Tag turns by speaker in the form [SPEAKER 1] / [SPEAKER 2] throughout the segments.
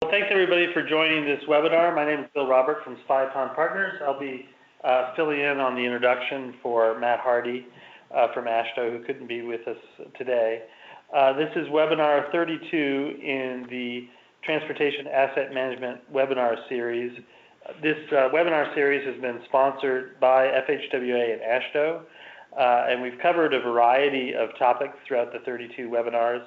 [SPEAKER 1] Well, thanks everybody for joining this webinar. My name is Bill Robert from SpyPond Partners. I'll be filling in on the introduction for Matt Hardy from AASHTO, who couldn't be with us today. This is webinar 32 in the Transportation Asset Management webinar series. This webinar series has been sponsored by FHWA and AASHTO, and we've covered a variety of topics throughout the 32 webinars.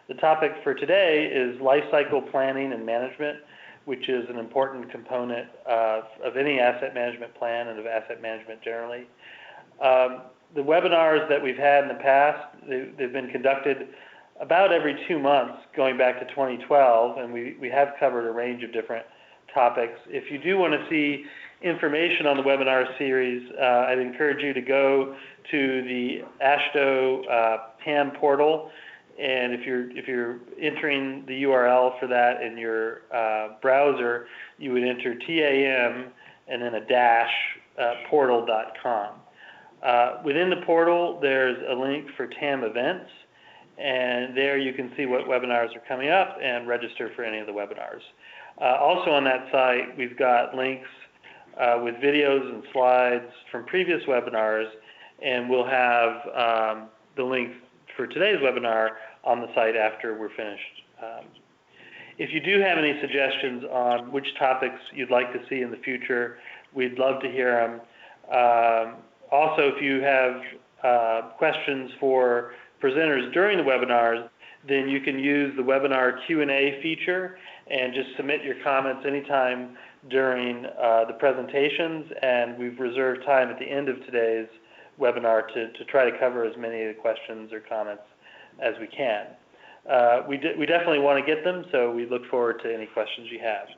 [SPEAKER 1] The topic for today is life cycle planning and management, which is an important component of any asset management plan and of asset management generally. The webinars that we've had in the past, they've been conducted about every 2 months going back to 2012, and we have covered a range of different topics. If you do want to see information on the webinar series, I'd encourage you to go to the AASHTO TAM portal. And if you're entering the URL for that in your browser, you would enter TAM and then a dash portal.com. Within the portal, there's a link for TAM events, and there you can see what webinars are coming up and register for any of the webinars. Also on that site, we've got links with videos and slides from previous webinars, and we'll have the link for today's webinar on the site after we're finished. If you do have any suggestions on which topics you'd like to see in the future, we'd love to hear them. Also, if you have questions for presenters during the webinars, then you can use the webinar Q&A feature and just submit your comments anytime during the presentations, and we've reserved time at the end of today's webinar to try to cover as many of the questions or comments as we can. We definitely want to get them, so we look forward to any questions you have.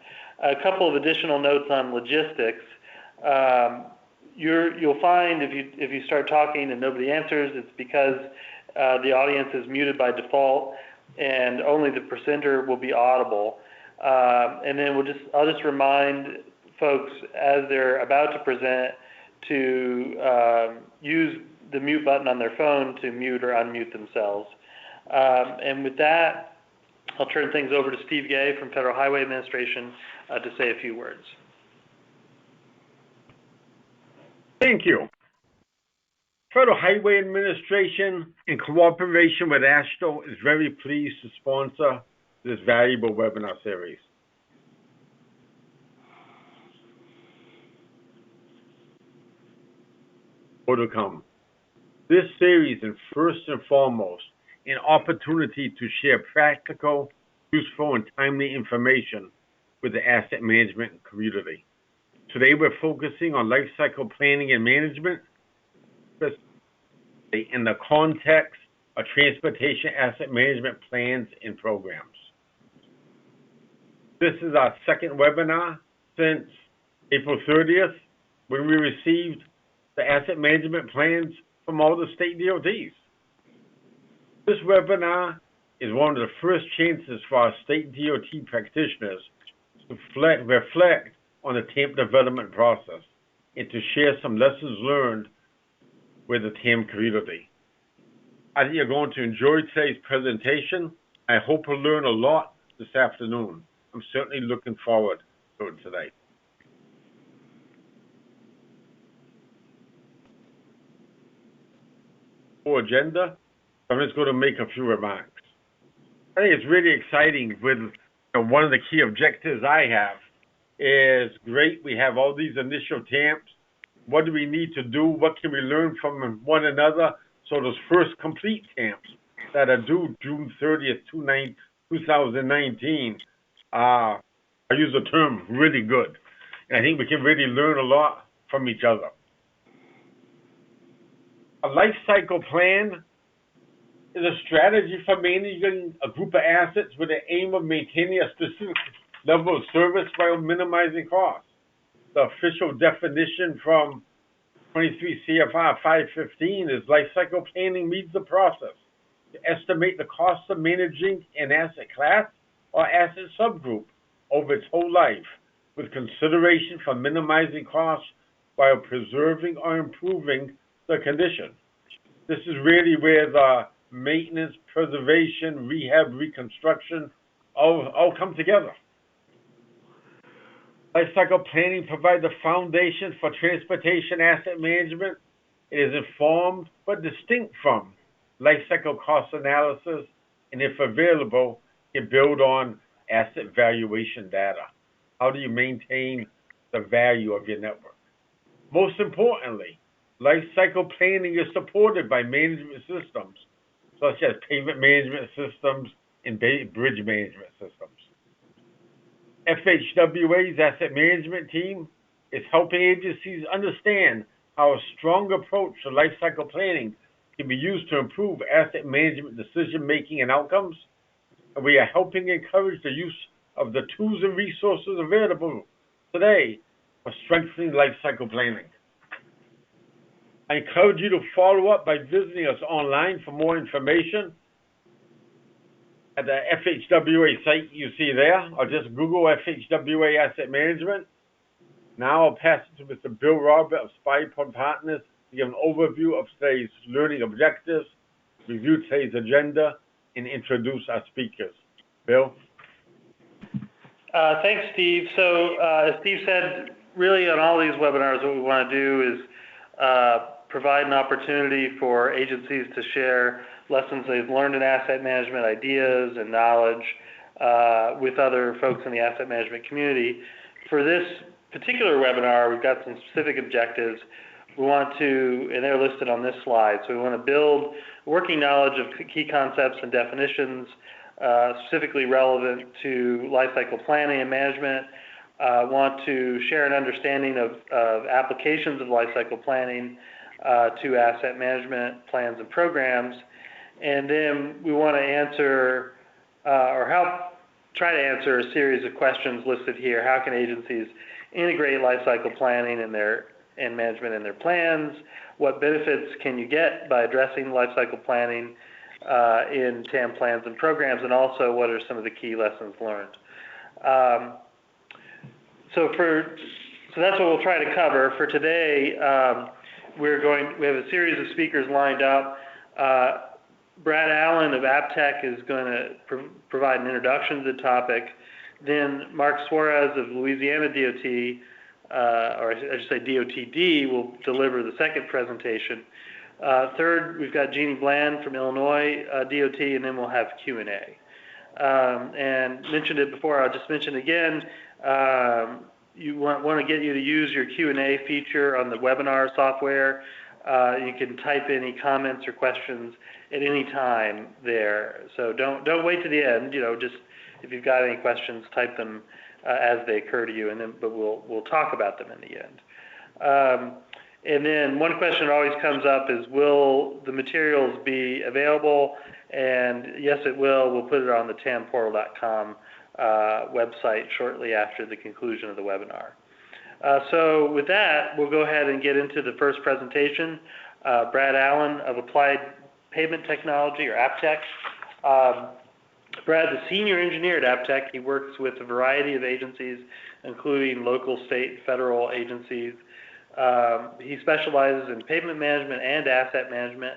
[SPEAKER 1] A couple of additional notes on logistics. You'll find if you start talking and nobody answers, it's because the audience is muted by default, and only the presenter will be audible. And then I'll just remind folks as they're about to present to use the mute button on their phone to mute or unmute themselves. And with that, I'll turn things over to Steve Gay from Federal Highway Administration to say a few words.
[SPEAKER 2] Thank you. Federal Highway Administration, in cooperation with AASHTO, is very pleased to sponsor this valuable webinar series. More to come. This series is first and foremost an opportunity to share practical, useful, and timely information with the asset management community. Today we're focusing on life cycle planning and management in the context of transportation asset management plans and programs. This is our second webinar since April 30th, when we received the asset management plans from all the state DOTs. This webinar is one of the first chances for our state DOT practitioners to reflect on the TAMP development process and to share some lessons learned with the TAM community. I think you're going to enjoy today's presentation. I hope you'll learn a lot this afternoon. I'm certainly looking forward to it today. Agenda, I'm just going to make a few remarks. I think it's really exciting with one of the key objectives I have is great. We have all these initial TAMPs. What do we need to do? What can we learn from one another? So those first complete TAMPs that are due June 30th, 2019, I use the term really good. And I think we can really learn a lot from each other. A life cycle plan is a strategy for managing a group of assets with the aim of maintaining a specific level of service while minimizing costs. The official definition from 23 CFR 515 is life cycle planning means the process to estimate the cost of managing an asset class or asset subgroup over its whole life, with consideration for minimizing costs while preserving or improving the condition. This is really where the maintenance, preservation, rehab, reconstruction all come together. Lifecycle planning provides a foundation for transportation asset management. It is informed but distinct from lifecycle cost analysis, and if available, can build on asset valuation data. How do you maintain the value of your network? Most importantly, lifecycle planning is supported by management systems, such as pavement management systems and bridge management systems. FHWA's asset management team is helping agencies understand how a strong approach to lifecycle planning can be used to improve asset management decision-making and outcomes. And we are helping encourage the use of the tools and resources available today for strengthening lifecycle planning. I encourage you to follow up by visiting us online for more information at the FHWA site you see there, or just Google FHWA Asset Management. Now I'll pass it to Mr. Bill Robert of Spy Partners to give an overview of today's learning objectives, review today's agenda, and introduce our speakers. Bill?
[SPEAKER 1] Thanks, Steve. So as Steve said, really on all these webinars, what we want to do is provide an opportunity for agencies to share lessons they've learned in asset management, ideas and knowledge with other folks in the asset management community. For this particular webinar, we've got some specific objectives. We want to, and they're listed on this slide, so we want to build working knowledge of key concepts and definitions specifically relevant to lifecycle planning and management. Want to share an understanding of applications of lifecycle planning to asset management plans and programs. And then we want to answer or help try to answer a series of questions listed here. How can agencies integrate lifecycle planning and management in their plans? What benefits can you get by addressing lifecycle planning in TAM plans and programs? And also, what are some of the key lessons learned? So that's what we'll try to cover. For today, we have a series of speakers lined up. Brad Allen of AppTech is going to provide an introduction to the topic. Then Mark Suarez of Louisiana DOT, or I should say DOTD, will deliver the second presentation. Third, we've got Jeannie Bland from Illinois DOT, and then we'll have Q&A. And mentioned it before, I'll just mention again, you want to get you to use your Q&A feature on the webinar software. You can type any comments or questions at any time there. So don't wait to the end. Just if you've got any questions, type them as they occur to you, but we'll talk about them in the end. And then one question that always comes up is, will the materials be available? And yes, it will. We'll put it on the tamportal.com website shortly after the conclusion of the webinar. So with that, we'll go ahead and get into the first presentation. Brad Allen of Applied Pavement Technology, or AppTech. Brad's a senior engineer at AppTech. He works with a variety of agencies, including local, state, federal agencies. He specializes in pavement management and asset management.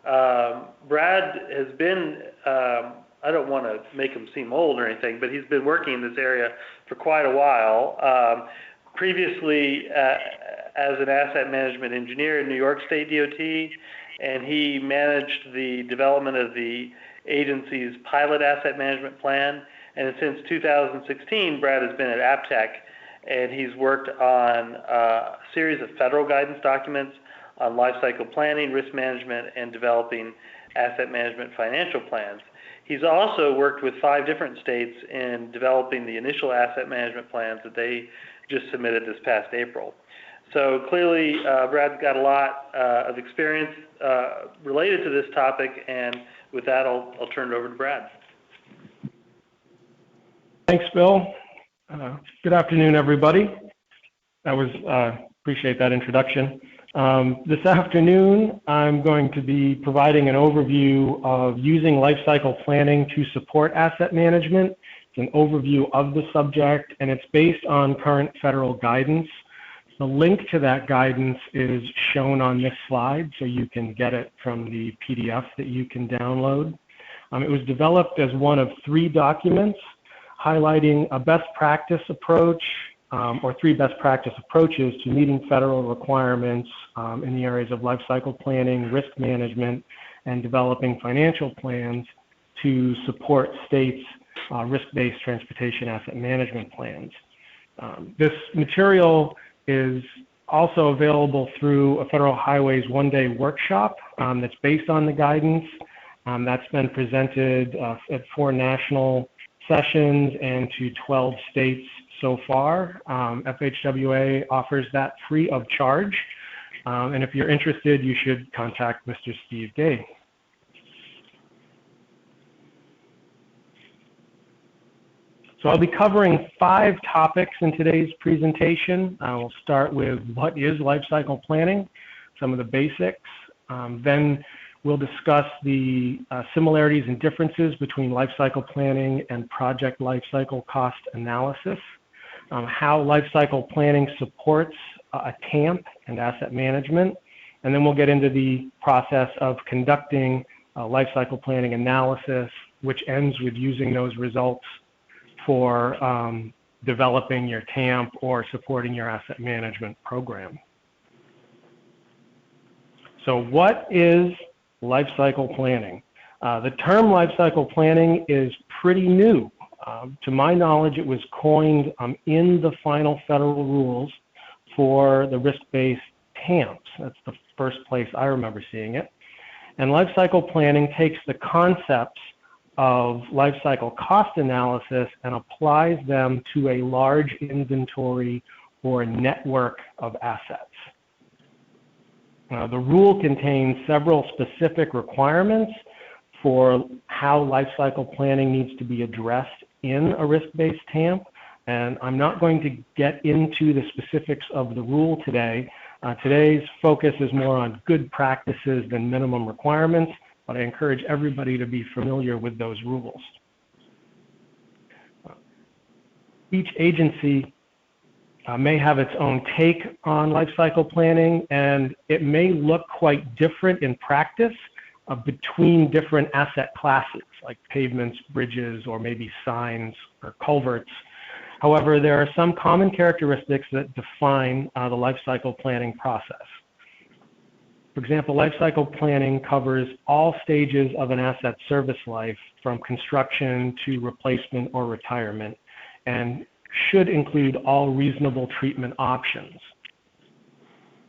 [SPEAKER 1] Brad has been, I don't want to make him seem old or anything, but he's been working in this area for quite a while. Previously, as an asset management engineer in New York State DOT, and he managed the development of the agency's pilot asset management plan. And since 2016, Brad has been at AppTech, and he's worked on a series of federal guidance documents on lifecycle planning, risk management, and developing asset management financial plans. He's also worked with 5 different states in developing the initial asset management plans that they just submitted this past April. So clearly, Brad's got a lot of experience related to this topic, and with that, I'll turn it over to Brad.
[SPEAKER 3] Thanks, Bill. Good afternoon, everybody. Appreciate that introduction. This afternoon, I'm going to be providing an overview of using lifecycle planning to support asset management. It's an overview of the subject, and it's based on current federal guidance. The link to that guidance is shown on this slide, so you can get it from the PDF that you can download. It was developed as one of 3 documents highlighting a best practice approach or 3 best practice approaches to meeting federal requirements in the areas of life cycle planning, risk management, and developing financial plans to support states' risk-based transportation asset management plans. This material is also available through a Federal Highways one-day workshop that's based on the guidance. That's been presented at 4 national sessions and to 12 states so far. FHWA offers that free of charge. And if you're interested, you should contact Mr. Steve Gay. So I'll be covering 5 topics in today's presentation. We'll start with what is life cycle planning, some of the basics. Then we'll discuss the similarities and differences between life cycle planning and project life cycle cost analysis, how life cycle planning supports a TAMP and asset management, and then we'll get into the process of conducting a life cycle planning analysis, which ends with using those results for developing your TAMP or supporting your asset management program. So what is life cycle planning? The term life cycle planning is pretty new. To my knowledge, it was coined in the final federal rules for the risk-based TAMPs. That's the first place I remember seeing it. And life cycle planning takes the concepts of life cycle cost analysis and applies them to a large inventory or network of assets. The rule contains several specific requirements for how life cycle planning needs to be addressed in a risk-based TAMP, and I'm not going to get into the specifics of the rule today. Today's focus is more on good practices than minimum requirements, but I encourage everybody to be familiar with those rules. Each agency may have its own take on life cycle planning, and it may look quite different in practice between different asset classes, like pavements, bridges, or maybe signs or culverts. However, there are some common characteristics that define the life cycle planning process. For example, life cycle planning covers all stages of an asset service life, from construction to replacement or retirement, and should include all reasonable treatment options.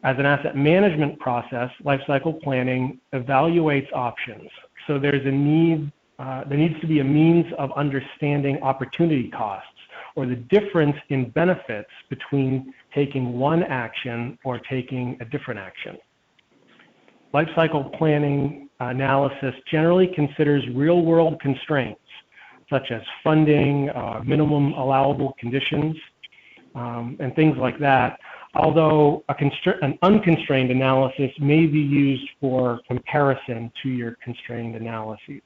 [SPEAKER 3] As an asset management process, life cycle planning evaluates options. So there's a need, there needs to be a means of understanding opportunity costs, or the difference in benefits between taking one action or taking a different action. Life cycle planning analysis generally considers real-world constraints, such as funding, minimum allowable conditions, and things like that, although an unconstrained analysis may be used for comparison to your constrained analyses.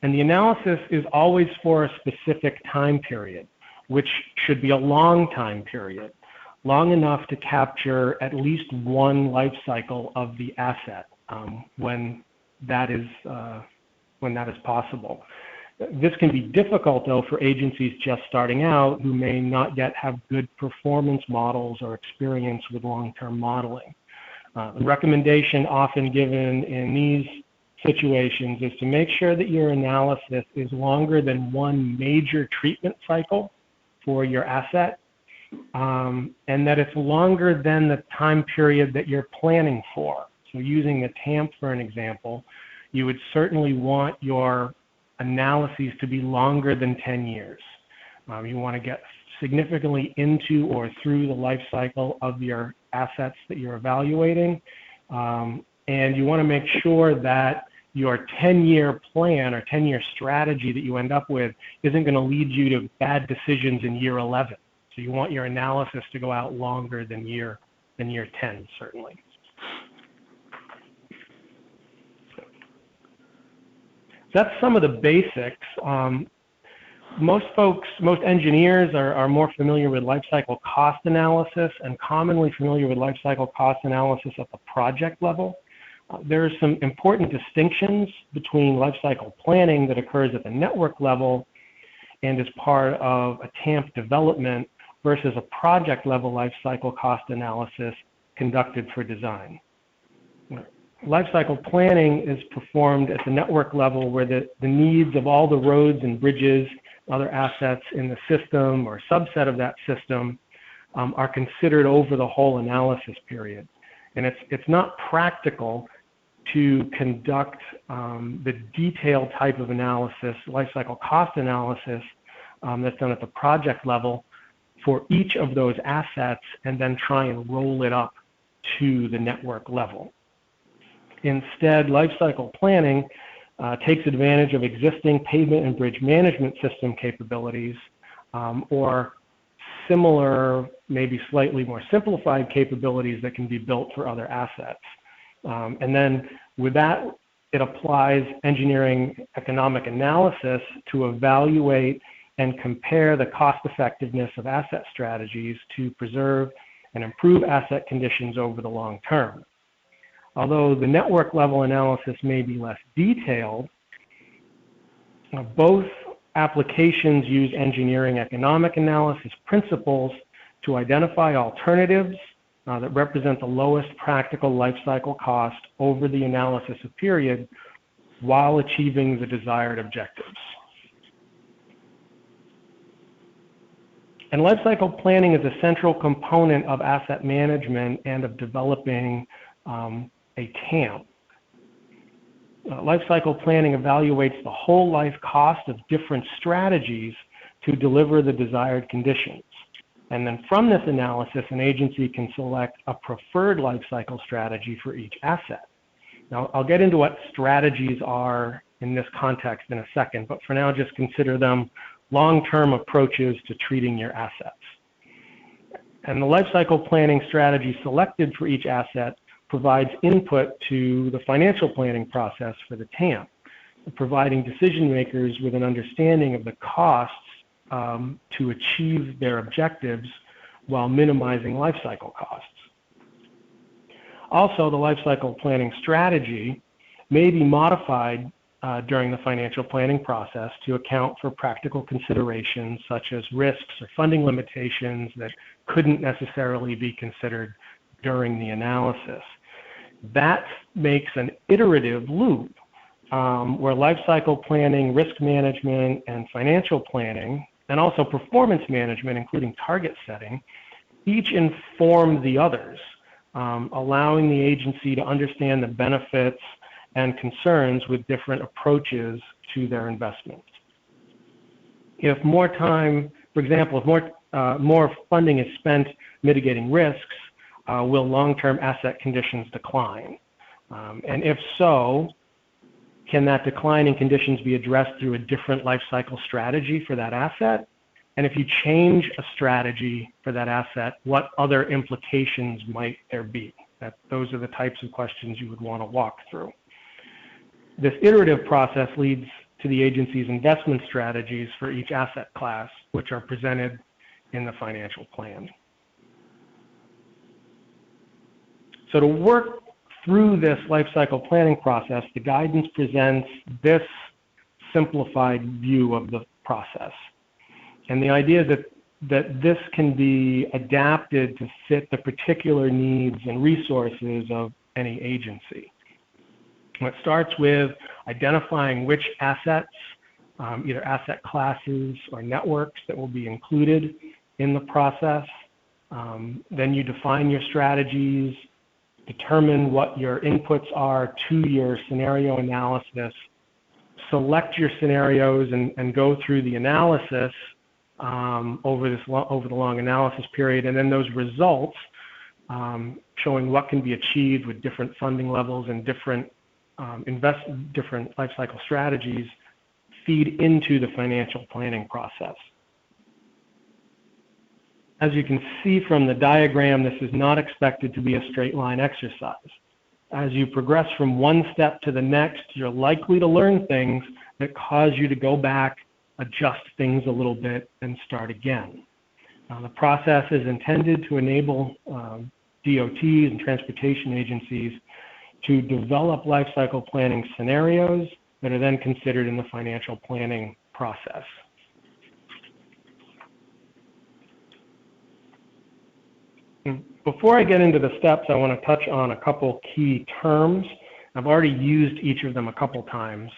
[SPEAKER 3] And the analysis is always for a specific time period, which should be a long time period, long enough to capture at least one life cycle of the asset when that is possible. This can be difficult, though, for agencies just starting out who may not yet have good performance models or experience with long-term modeling. The recommendation often given in these situations is to make sure that your analysis is longer than one major treatment cycle for your asset, and that it's longer than the time period that you're planning for. So using the TAMP for an example, you would certainly want your analyses to be longer than 10 years. You want to get significantly into or through the life cycle of your assets that you're evaluating, and you want to make sure that your 10-year plan or 10-year strategy that you end up with isn't going to lead you to bad decisions in year 11. So you want your analysis to go out longer than year 10, certainly. That's some of the basics. Most engineers are more familiar with life cycle cost analysis and commonly familiar with life cycle cost analysis at the project level. There are some important distinctions between life cycle planning that occurs at the network level and is part of a TAMP development versus a project level life cycle cost analysis conducted for design. Life cycle planning is performed at the network level where the needs of all the roads and bridges, other assets in the system or subset of that system are considered over the whole analysis period. And it's not practical to conduct the detailed type of analysis, life cycle cost analysis that's done at the project level for each of those assets and then try and roll it up to the network level. Instead, life cycle planning takes advantage of existing pavement and bridge management system capabilities or similar, maybe slightly more simplified capabilities that can be built for other assets. And then with that, it applies engineering economic analysis to evaluate and compare the cost effectiveness of asset strategies to preserve and improve asset conditions over the long term. Although the network level analysis may be less detailed, both applications use engineering economic analysis principles to identify alternatives that represent the lowest practical life cycle cost over the analysis period while achieving the desired objectives. And life cycle planning is a central component of asset management and of developing a TAM. Life cycle planning evaluates the whole life cost of different strategies to deliver the desired conditions. And then from this analysis, an agency can select a preferred life cycle strategy for each asset. Now, I'll get into what strategies are in this context in a second, but for now, just consider them long-term approaches to treating your assets. And the life cycle planning strategy selected for each asset provides input to the financial planning process for the TAM, providing decision makers with an understanding of the costs to achieve their objectives while minimizing life cycle costs. Also, the life cycle planning strategy may be modified during the financial planning process to account for practical considerations such as risks or funding limitations that couldn't necessarily be considered during the analysis. That makes an iterative loop where life cycle planning, risk management, and financial planning, and also performance management, including target setting, each inform the others, allowing the agency to understand the benefits and concerns with different approaches to their investments. If more time, for example, if more funding is spent mitigating risks, will long-term asset conditions decline? And if so, can that decline in conditions be addressed through a different life cycle strategy for that asset? And if you change a strategy for that asset, what other implications might there be? Those are the types of questions you would want to walk through. This iterative process leads to the agency's investment strategies for each asset class, which are presented in the financial plan. So to work through this life cycle planning process, the guidance presents this simplified view of the process. And the idea is that this can be adapted to fit the particular needs and resources of any agency. It starts with identifying which assets, either asset classes or networks that will be included in the process. Then you define your strategies, determine what your inputs are to your scenario analysis, select your scenarios and go through the analysis over the long analysis period, and then those results showing what can be achieved with different funding levels and different life cycle strategies feed into the financial planning process. As you can see from the diagram, this is not expected to be a straight line exercise. As you progress from one step to the next, you're likely to learn things that cause you to go back, adjust things a little bit, and start again. The process is intended to enable DOTs and transportation agencies to develop life cycle planning scenarios that are then considered in the financial planning process. before I get into the steps, I want to touch on a couple key terms. I've already used each of them a couple times,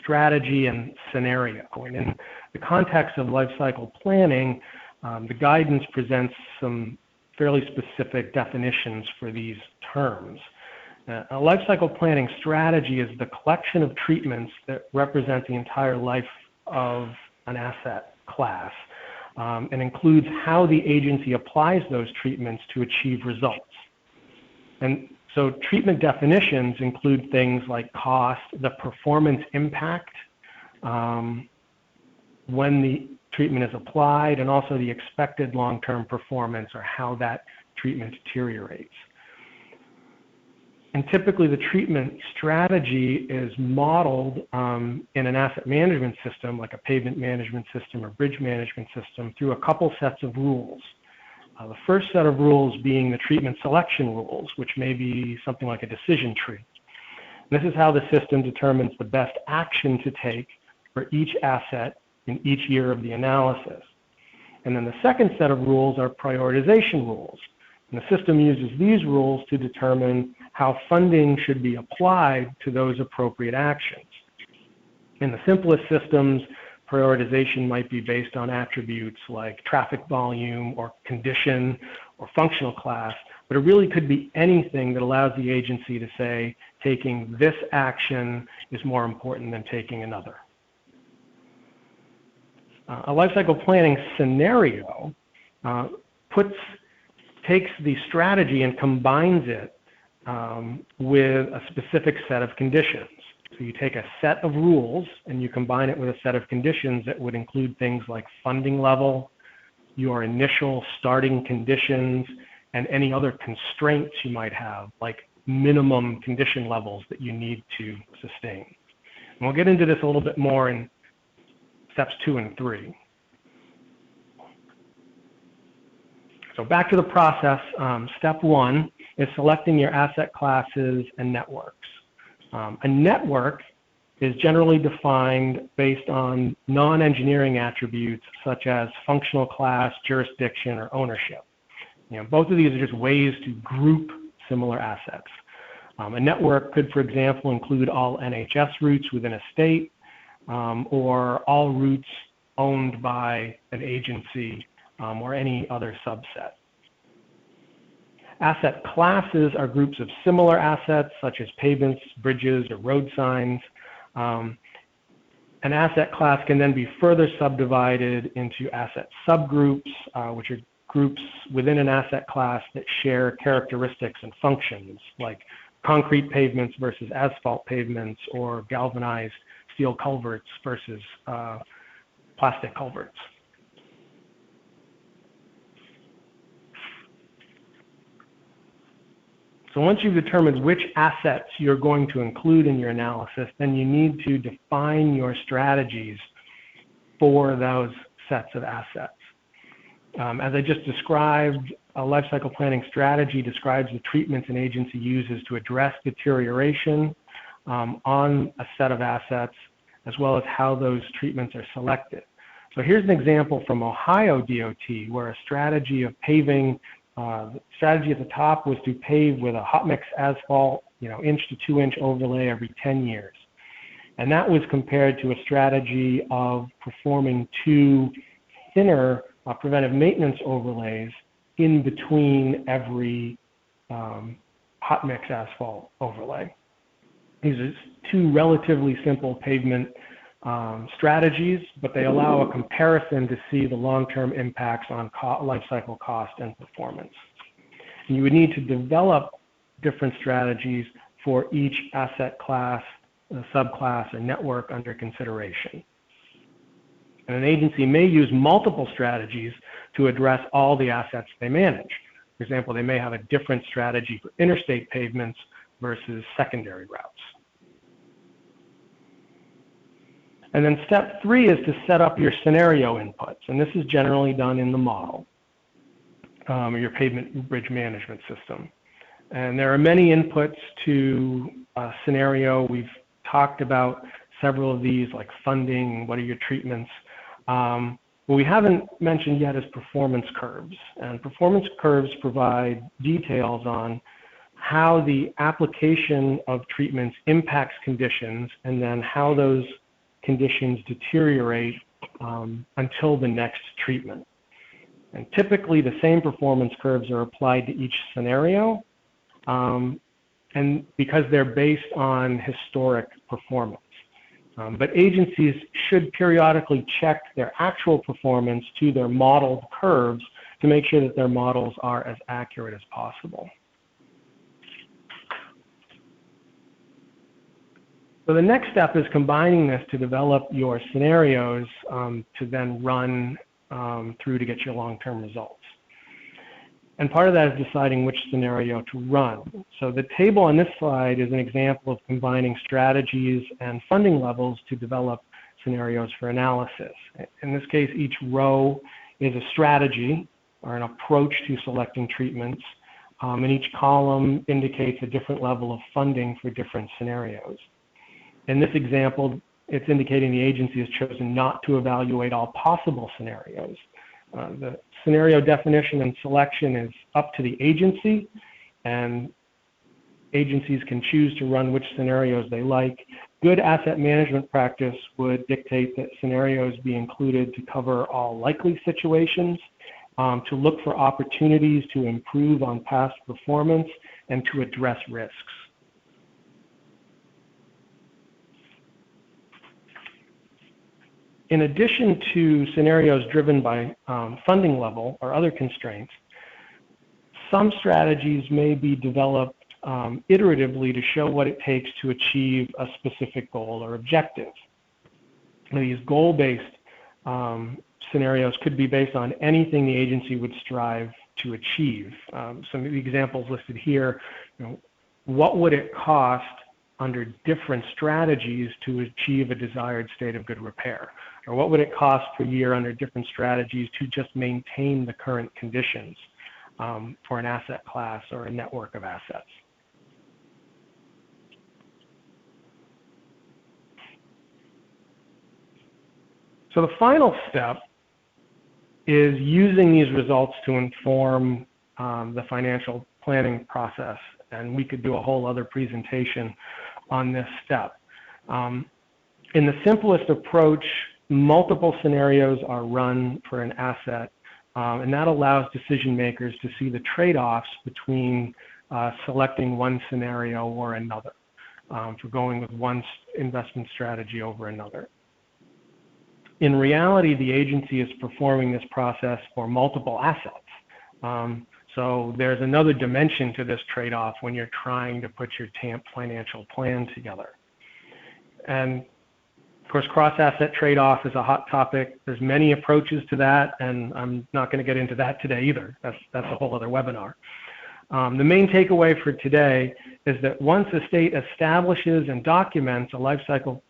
[SPEAKER 3] strategy and scenario. And in the context of lifecycle planning, the guidance presents some fairly specific definitions for these terms. A lifecycle planning strategy is the collection of treatments that represent the entire life of an asset class, and includes how the agency applies those treatments to achieve results. And so treatment definitions include things like cost, the performance impact, when the treatment is applied, and also the expected long-term performance or how that treatment deteriorates. And typically the treatment strategy is modeled in an asset management system, like a pavement management system or bridge management system, through a couple sets of rules. The first set of rules being the treatment selection rules, which may be something like a decision tree. And this is how the system determines the best action to take for each asset in each year of the analysis. And then the second set of rules are prioritization rules. And the system uses these rules to determine how funding should be applied to those appropriate actions. In the simplest systems, prioritization might be based on attributes like traffic volume or condition or functional class, but it really could be anything that allows the agency to say, taking this action is more important than taking another. A lifecycle planning scenario takes the strategy and combines it with a specific set of conditions. So you take a set of rules and you combine it with a set of conditions that would include things like funding level, your initial starting conditions, and any other constraints you might have, like minimum condition levels that you need to sustain. And we'll get into this a little bit more in steps 2 and 3. So back to the process, step 1 is selecting your asset classes and networks. A network is generally defined based on non-engineering attributes such as functional class, jurisdiction, or ownership. Both of these are just ways to group similar assets. A network could, for example, include all NHS routes within a state, or all routes owned by an agency or any other subset. Asset classes are groups of similar assets such as pavements, bridges, or road signs. An asset class can then be further subdivided into asset subgroups, which are groups within an asset class that share characteristics and functions, like concrete pavements versus asphalt pavements, or galvanized steel culverts versus plastic culverts. So once you've determined which assets you're going to include in your analysis, then you need to define your strategies for those sets of assets. As I just described, a lifecycle planning strategy describes the treatments an agency uses to address deterioration on a set of assets, as well as how those treatments are selected. So here's an example from Ohio DOT, where a strategy of paving, the strategy at the top was to pave with a hot mix asphalt, inch to 2 inch overlay every 10 years. And that was compared to a strategy of performing 2 thinner preventive maintenance overlays in between every hot mix asphalt overlay. These are 2 relatively simple pavement strategies, but they allow a comparison to see the long-term impacts on life cycle cost and performance. And you would need to develop different strategies for each asset class, subclass, or network under consideration. And an agency may use multiple strategies to address all the assets they manage. For example, they may have a different strategy for interstate pavements versus secondary routes. And then step 3 is to set up your scenario inputs. And this is generally done in the model, or your pavement bridge management system. And there are many inputs to a scenario. We've talked about several of these, like funding, what are your treatments. What we haven't mentioned yet is performance curves. And performance curves provide details on how the application of treatments impacts conditions and then how those conditions deteriorate until the next treatment. And typically the same performance curves are applied to each scenario, and because they're based on historic performance. But agencies should periodically check their actual performance to their modeled curves to make sure that their models are as accurate as possible. So the next step is combining this to develop your scenarios to then run through to get your long-term results. And part of that is deciding which scenario to run. So the table on this slide is an example of combining strategies and funding levels to develop scenarios for analysis. In this case, each row is a strategy or an approach to selecting treatments, and each column indicates a different level of funding for different scenarios. In this example, it's indicating the agency has chosen not to evaluate all possible scenarios. The scenario definition and selection is up to the agency, and agencies can choose to run which scenarios they like. Good asset management practice would dictate that scenarios be included to cover all likely situations, to look for opportunities to improve on past performance, and to address risks. In addition to scenarios driven by funding level or other constraints, some strategies may be developed iteratively to show what it takes to achieve a specific goal or objective. These goal-based scenarios could be based on anything the agency would strive to achieve. Some of the examples listed here, what would it cost under different strategies to achieve a desired state of good repair? Or what would it cost per year under different strategies to just maintain the current conditions for an asset class or a network of assets? So the final step is using these results to inform the financial planning process. And we could do a whole other presentation on this step. In the simplest approach, multiple scenarios are run for an asset, and that allows decision makers to see the trade-offs between selecting one scenario or another, for going with one investment strategy over another. In reality, the agency is performing this process for multiple assets. So there's another dimension to this trade-off when you're trying to put your TAMP financial plan together. And of course, cross-asset trade-off is a hot topic. There's many approaches to that, and I'm not going to get into that today either. That's a whole other webinar. The main takeaway for today is that once a state establishes and documents a life cycle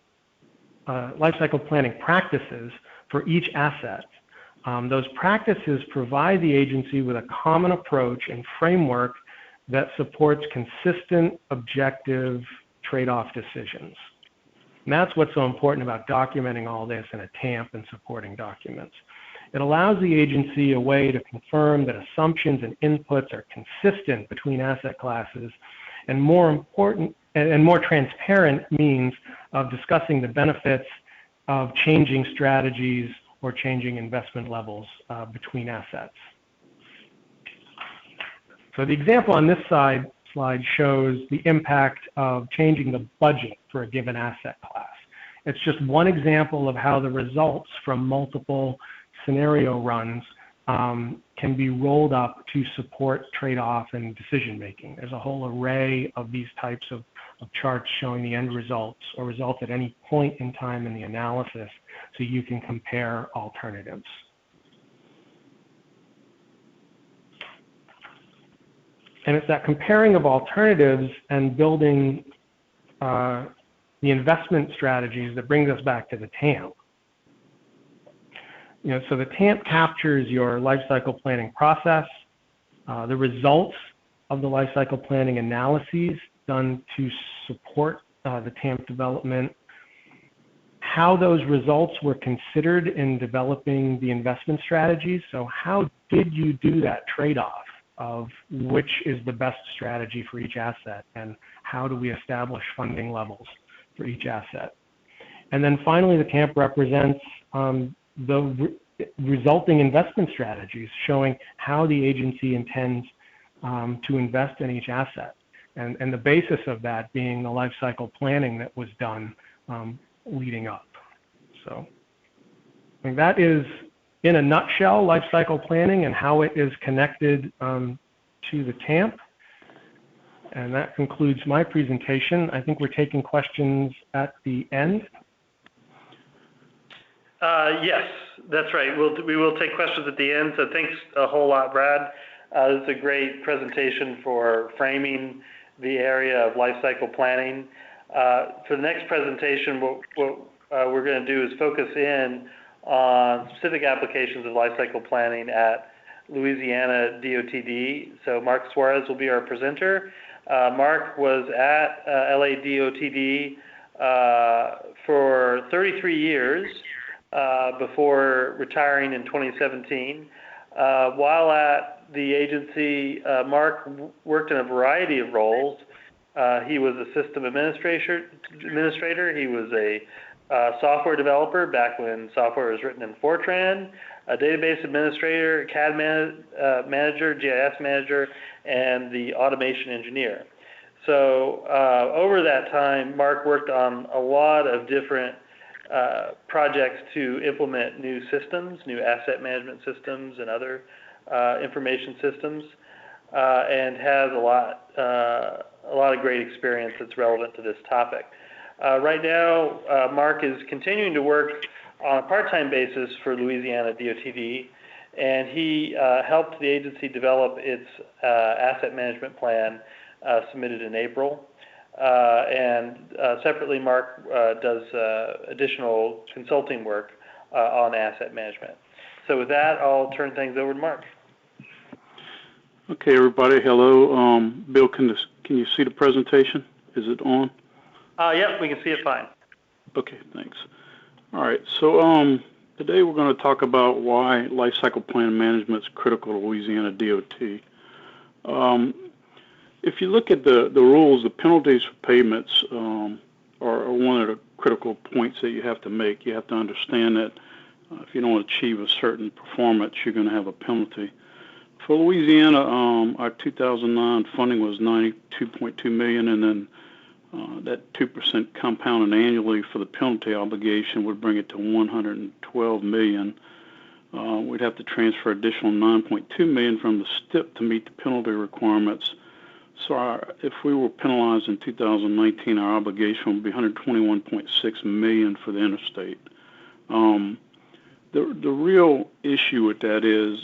[SPEAKER 3] planning practices for each asset, those practices provide the agency with a common approach and framework that supports consistent, objective trade-off decisions. And that's what's so important about documenting all this in a TAMP and supporting documents. It allows the agency a way to confirm that assumptions and inputs are consistent between asset classes, and more important and more transparent means of discussing the benefits of changing strategies or changing investment levels between assets. So the example on this slide shows the impact of changing the budget for a given asset class. It's just one example of how the results from multiple scenario runs can be rolled up to support trade-off and decision making. There's a whole array of these types of charts showing the end results or results at any point in time in the analysis, so you can compare alternatives. And it's that comparing of alternatives and building the investment strategies that brings us back to the TAMP. So the TAMP captures your life cycle planning process, the results of the life cycle planning analyses done to support the TAMP development, how those results were considered in developing the investment strategies. So how did you do that trade-off of which is the best strategy for each asset, and how do we establish funding levels for each asset? And then finally, the TAMP represents the resulting investment strategies, showing how the agency intends to invest in each asset, and the basis of that being the life cycle planning that was done leading up. So I think that is, in a nutshell, life cycle planning and how it is connected to the TAMP. And that concludes my presentation. I think we're taking questions at the end.
[SPEAKER 1] Yes, that's right. We will take questions at the end. So thanks a whole lot, Brad. This is a great presentation for framing the area of life cycle planning. For the next presentation, what we're going to do is focus in on specific applications of life cycle planning at Louisiana DOTD. So Mark Suarez will be our presenter. Mark was at LA DOTD for 33 years before retiring in 2017. While at the agency, Mark worked in a variety of roles. He was a system administrator. He was a software developer back when software was written in Fortran, a database administrator, CAD manager, GIS manager, and the automation engineer. So over that time, Mark worked on a lot of different projects to implement new systems, new asset management systems and other information systems, and has a lot of great experience that's relevant to this topic. Right now, Mark is continuing to work on a part-time basis for Louisiana DOTD, and he helped the agency develop its asset management plan submitted in April. And separately, Mark does additional consulting work on asset management. So with that, I'll turn things over to Mark.
[SPEAKER 4] Okay, everybody, hello. Bill, can you see the presentation? Is it on?
[SPEAKER 1] Yep, we can see it fine.
[SPEAKER 4] Okay, thanks. All right, so today we're going to talk about why life cycle plan management is critical to Louisiana DOT. If you look at the rules, the penalties for payments are one of the critical points that you have to make. You have to understand that if you don't achieve a certain performance, you're going to have a penalty. For Louisiana, our 2009 funding was $92.2 million, and then that 2% compounded annually for the penalty obligation would bring it to $112 million. We'd have to transfer additional $9.2 million from the STIP to meet the penalty requirements. So if we were penalized in 2019, our obligation would be $121.6 million for the interstate. The real issue with that is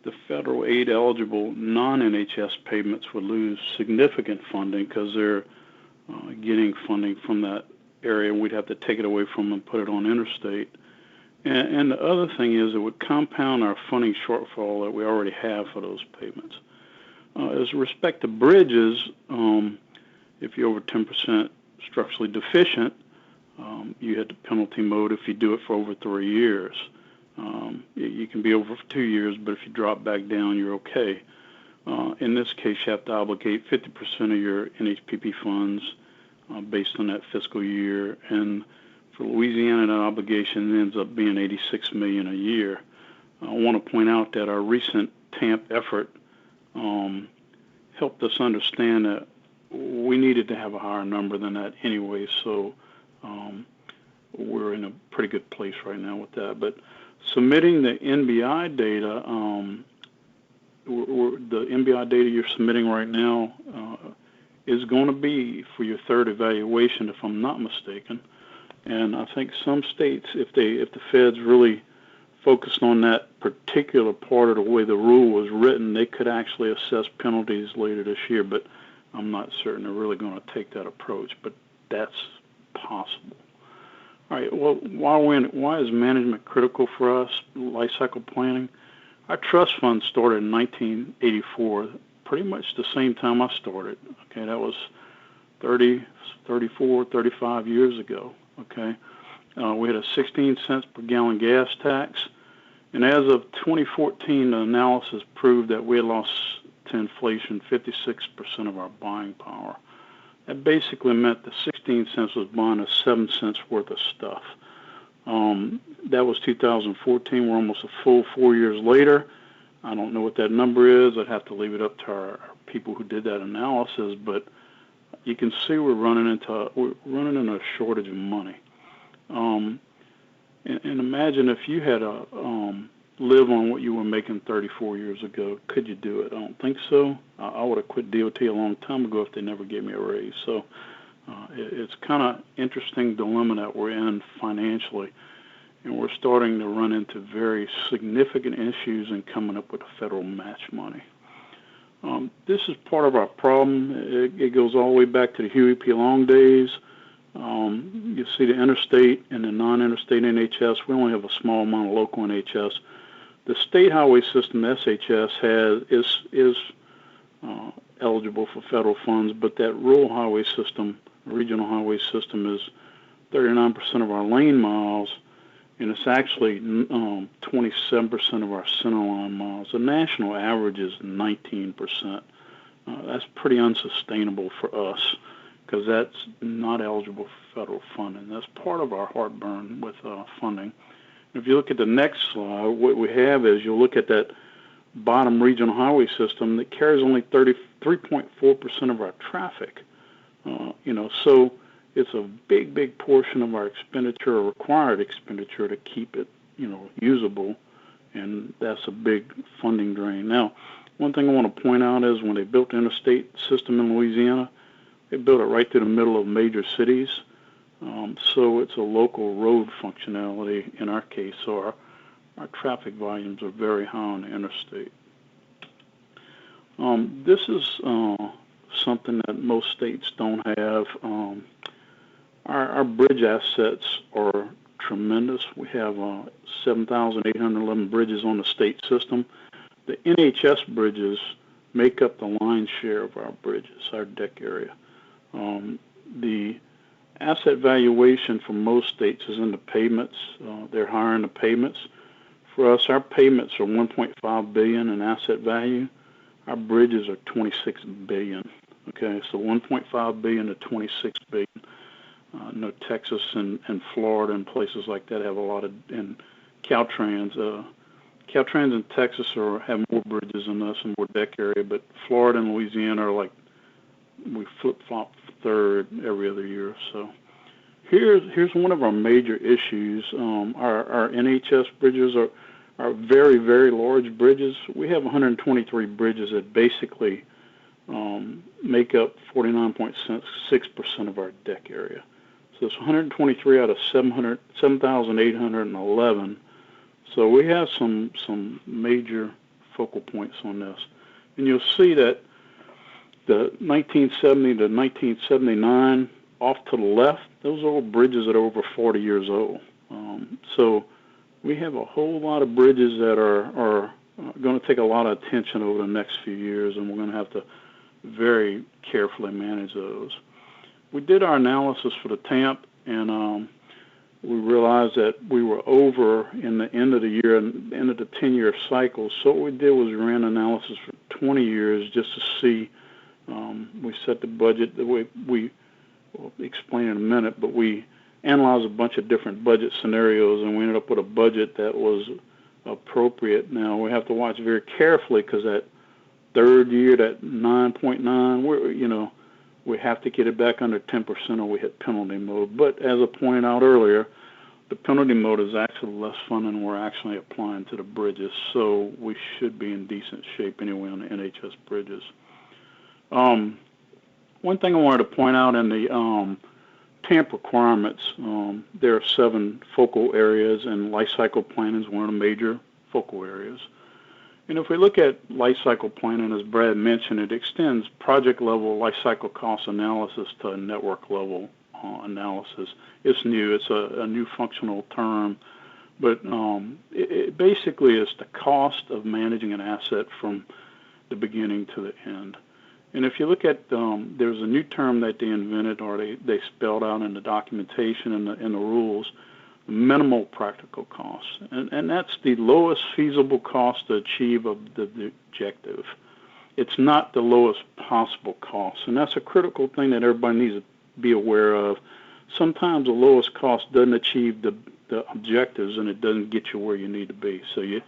[SPEAKER 4] the federal aid eligible non-NHS payments would lose significant funding because they're getting funding from that area. We'd have to take it away from them and put it on interstate. And the other thing is it would compound our funding shortfall that we already have for those payments. As respect to bridges, if you're over 10% structurally deficient, you hit the penalty mode if you do it for over 3 years. You can be over for 2 years, but if you drop back down, you're okay. In this case, you have to obligate 50% of your NHPP funds based on that fiscal year, and for Louisiana, that obligation ends up being $86 million a year. I want to point out that our recent TAMP effort helped us understand that we needed to have a higher number than that anyway, so we're in a pretty good place right now with that. But submitting the NBI data, the NBI data you're submitting right now is going to be for your third evaluation, if I'm not mistaken. And I think some states, if the feds really focused on that particular part of the way the rule was written, they could actually assess penalties later this year, but I'm not certain they're really going to take that approach, but that's possible. All right, well, why is management critical for us, life cycle planning? Our trust fund started in 1984, pretty much the same time I started. Okay, that was 35 years ago. Okay, We had a 16 cents per gallon gas tax. And as of 2014, the analysis proved that we had lost to inflation 56% of our buying power. That basically meant the 16 cents was buying us 7 cents worth of stuff. That was 2014. We're almost a full 4 years later. I don't know what that number is. I'd have to leave it up to our people who did that analysis. But you can see we're running into a shortage of money. And imagine if you had to live on what you were making 34 years ago. Could you do it? I don't think so. I would have quit DOT a long time ago if they never gave me a raise. So it's kind of interesting dilemma that we're in financially, and we're starting to run into very significant issues in coming up with the federal match money. This is part of our problem. It goes all the way back to the Huey P. Long days. You see the interstate and the non-interstate NHS. We only have a small amount of local NHS. The state highway system, SHS, is eligible for federal funds, but that rural highway system, regional highway system, is 39% of our lane miles, and it's actually 27% of our centerline miles. The national average is 19%. That's pretty unsustainable for us, because that's not eligible for federal funding. That's part of our heartburn with funding. If you look at the next slide, what we have is you'll look at that bottom regional highway system that carries only 33.4% of our traffic. So it's a big portion of our expenditure, or required expenditure, to keep it, usable, and that's a big funding drain. Now, one thing I want to point out is when they built the interstate system in Louisiana, they built it right through the middle of major cities. So it's a local road functionality in our case, so our traffic volumes are very high on the interstate. This is something that most states don't have. Our bridge assets are tremendous. We have 7,811 bridges on the state system. The NHS bridges make up the lion's share of our bridges, our deck area. The asset valuation for most states is in the pavements. They're higher in the pavements. For us, our pavements are $1.5 billion in asset value. Our bridges are $26 billion. Okay, so $1.5 billion to $26 billion. Texas and Florida and places like that have a lot of, and Caltrans. Caltrans in Texas have more bridges than us and more deck area, but Florida and Louisiana are like, we flip-flop third every other year. So here's one of our major issues. Our NHS bridges are very, very large bridges. We have 123 bridges that basically make up 49.6% of our deck area. So it's 123 out of 7,811. So we have some major focal points on this. And you'll see that the 1970 to 1979, off to the left, those are all bridges that are over 40 years old. So we have a whole lot of bridges that are going to take a lot of attention over the next few years, and we're going to have to very carefully manage those. We did our analysis for the TAMP, and we realized that we were over in the end of the year, end of the 10-year cycle. So what we did was we ran analysis for 20 years just to see. We set the budget the way we'll explain in a minute, but we analyzed a bunch of different budget scenarios, and we ended up with a budget that was appropriate. Now, we have to watch very carefully, because that third year, that 9.9, we have to get it back under 10% or we hit penalty mode. But as I pointed out earlier, the penalty mode is actually less fun than we're actually applying to the bridges, so we should be in decent shape anyway on the NHS bridges. One thing I wanted to point out in the TAMP requirements, there are 7 focal areas, and life cycle planning is one of the major focal areas. And if we look at life cycle planning, as Brad mentioned, it extends project level life cycle cost analysis to a network level analysis. It's new. It's a new functional term, but it basically is the cost of managing an asset from the beginning to the end. And if you look at, there's a new term that they invented, or they spelled out in the documentation and the rules. minimal practical cost, and that's the lowest feasible cost to achieve of the objective. It's not the lowest possible cost, and that's a critical thing that everybody needs to be aware of. Sometimes the lowest cost doesn't achieve the objectives, and it doesn't get you where you need to be. So you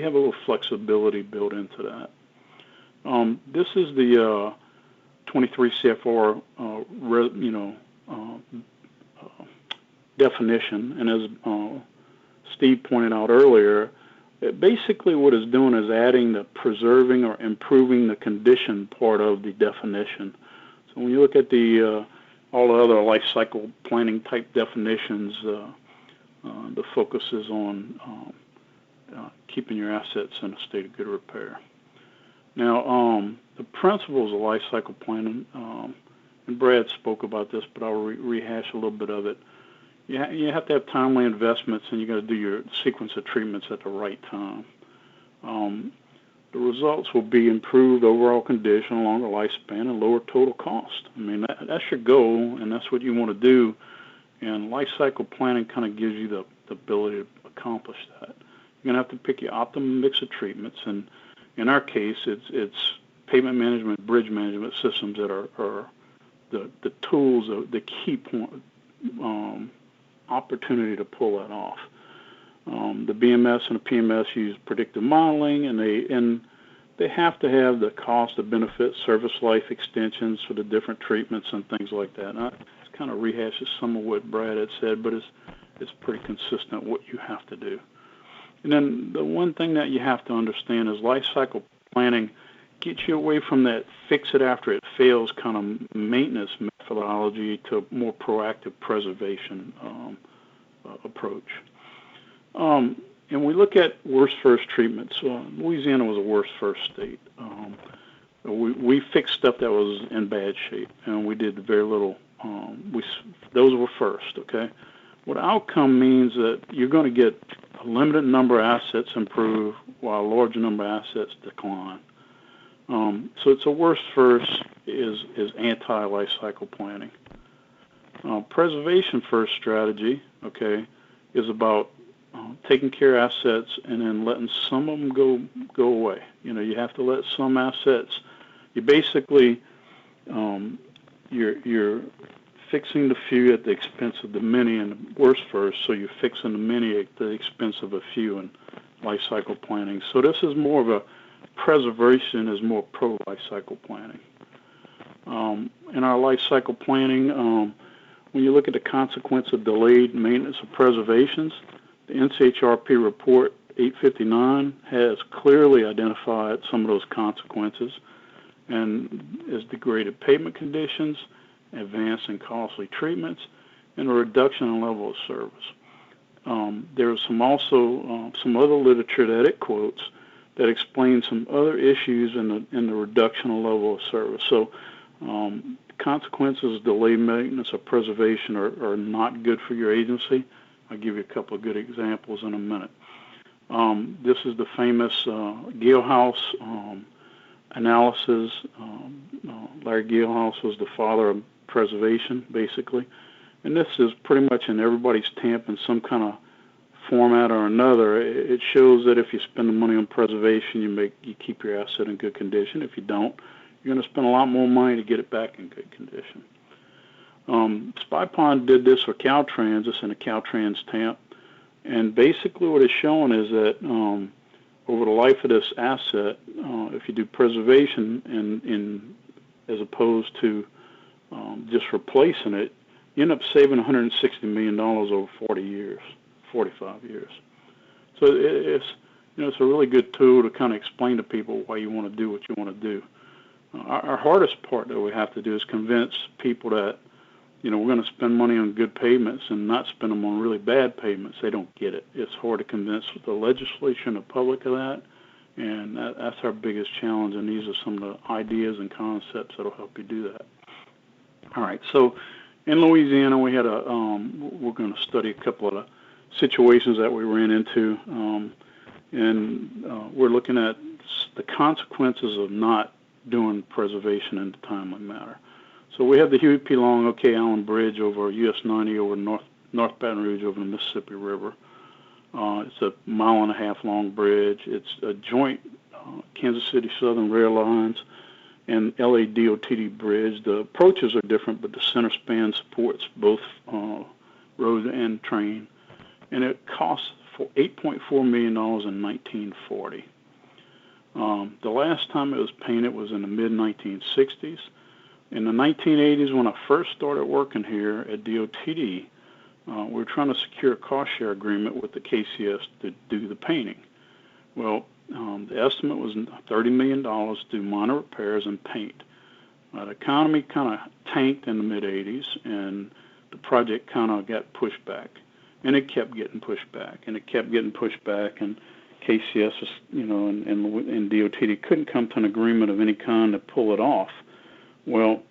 [SPEAKER 4] have a little flexibility built into that. This is the 23 CFR definition, and as Steve pointed out earlier, basically what it's doing is adding the preserving or improving the condition part of the definition. So when you look at the all the other life cycle planning type definitions, the focus is on keeping your assets in a state of good repair. Now, the principles of life cycle planning, and Brad spoke about this, but I'll rehash a little bit of it. You have to have timely investments, and you got to do your sequence of treatments at the right time. The results will be improved overall condition, longer lifespan, and lower total cost. I mean, that's your goal, and that's what you want to do. And life cycle planning kind of gives you the ability to accomplish that. You're going to have to pick your optimum mix of treatments, and in our case, it's pavement management, bridge management systems that are the tools, the key point, opportunity to pull that off. The BMS and the PMS use predictive modeling, and they have to have the cost, the benefit, service life extensions for the different treatments and things like that. And it kind of rehashes some of what Brad had said, but it's pretty consistent what you have to do. And then the one thing that you have to understand is life cycle planning gets you away from that fix it after it fails kind of maintenance methodology to a more proactive preservation approach. And we look at worst first treatments. Louisiana was a worst first state. We fixed stuff that was in bad shape, and we did very little. Those were first, okay? What outcome means that you're going to get a limited number of assets improve while a larger number of assets decline. So it's a worst first is anti-life cycle planning. Preservation first strategy, okay, is about taking care of assets and then letting some of them go away. You know, you have to let some assets. You basically you're fixing the few at the expense of the many, and worse first, so you're fixing the many at the expense of a few in life cycle planning. So this is more of a preservation is more pro-life cycle planning. In our life cycle planning, when you look at the consequence of delayed maintenance of preservations, the NCHRP report 859 has clearly identified some of those consequences, and is degraded pavement conditions, advanced and costly treatments, and a reduction in level of service. There's some other literature that it quotes that explains some other issues in the reduction of level of service. So consequences of delayed maintenance or preservation are not good for your agency. I'll give you a couple of good examples in a minute. This is the famous Galehouse analysis. Larry Galehouse was the father of preservation, basically. And this is pretty much in everybody's TAMP in some kind of format or another. It shows that if you spend the money on preservation, you keep your asset in good condition. If you don't, you're going to spend a lot more money to get it back in good condition. Spy Pond did this for Caltrans. It's in a Caltrans TAMP. And basically what it's showing is that over the life of this asset, if you do preservation in as opposed to just replacing it, you end up saving $160 million over 40 years, 45 years. So it's a really good tool to kind of explain to people why you want to do what you want to do. Our hardest part that we have to do is convince people that, we're going to spend money on good pavements and not spend them on really bad pavements. They don't get it. It's hard to convince the legislature and the public of that, and that's our biggest challenge, and these are some of the ideas and concepts that will help you do that. All right, so in Louisiana, we had we're going to study a couple of the situations that we ran into, and we're looking at the consequences of not doing preservation in a timely manner. So we have the Huey P. Long, OK Allen Bridge over US 90 over North Baton Rouge over the Mississippi River. It's a 1.5 mile long bridge. It's a joint Kansas City Southern Rail Lines and LA DOTD bridge. The approaches are different, but the center span supports both road and train. And it costs for $8.4 million in 1940. The last time it was painted was in the mid-1960s. In the 1980s, when I first started working here at DOTD, we were trying to secure a cost share agreement with the KCS to do the painting. Well, the estimate was $30 million to do minor repairs and paint. The economy kind of tanked in the mid-80s, and the project kind of got pushed back. And it kept getting pushed back, and it kept getting pushed back, and KCS, and DOTD couldn't come to an agreement of any kind to pull it off. Well,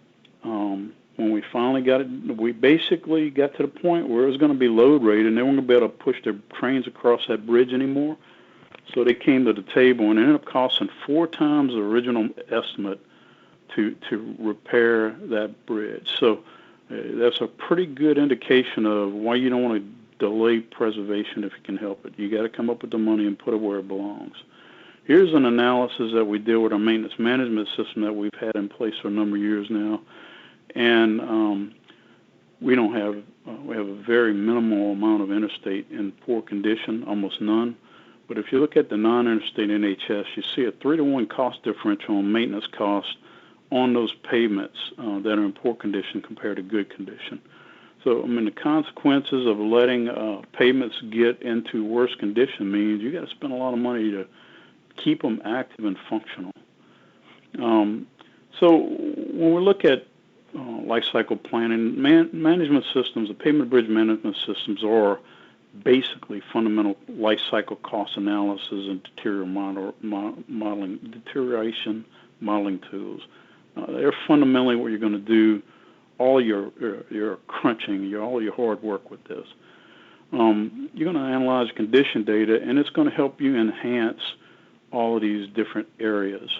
[SPEAKER 4] when we finally got it, we basically got to the point where it was going to be load rated, and they weren't going to be able to push their trains across that bridge anymore. So they came to the table, and it ended up costing 4 times the original estimate to repair that bridge. So that's a pretty good indication of why you don't want to delay preservation if you can help it. You got to come up with the money and put it where it belongs. Here's an analysis that we did with our maintenance management system that we've had in place for a number of years now, and we have a very minimal amount of interstate in poor condition, almost none. But if you look at the non-interstate NHS, you see a 3-to-1 cost differential on maintenance costs on those pavements that are in poor condition compared to good condition. So, I mean, the consequences of letting pavements get into worse condition means you got to spend a lot of money to keep them active and functional. So when we look at life cycle planning, management systems, the pavement bridge management systems are basically fundamental life cycle cost analysis and deterioration modeling tools. They're fundamentally what you're going to do all your crunching, all your hard work with this. You're going to analyze condition data, and it's going to help you enhance all of these different areas.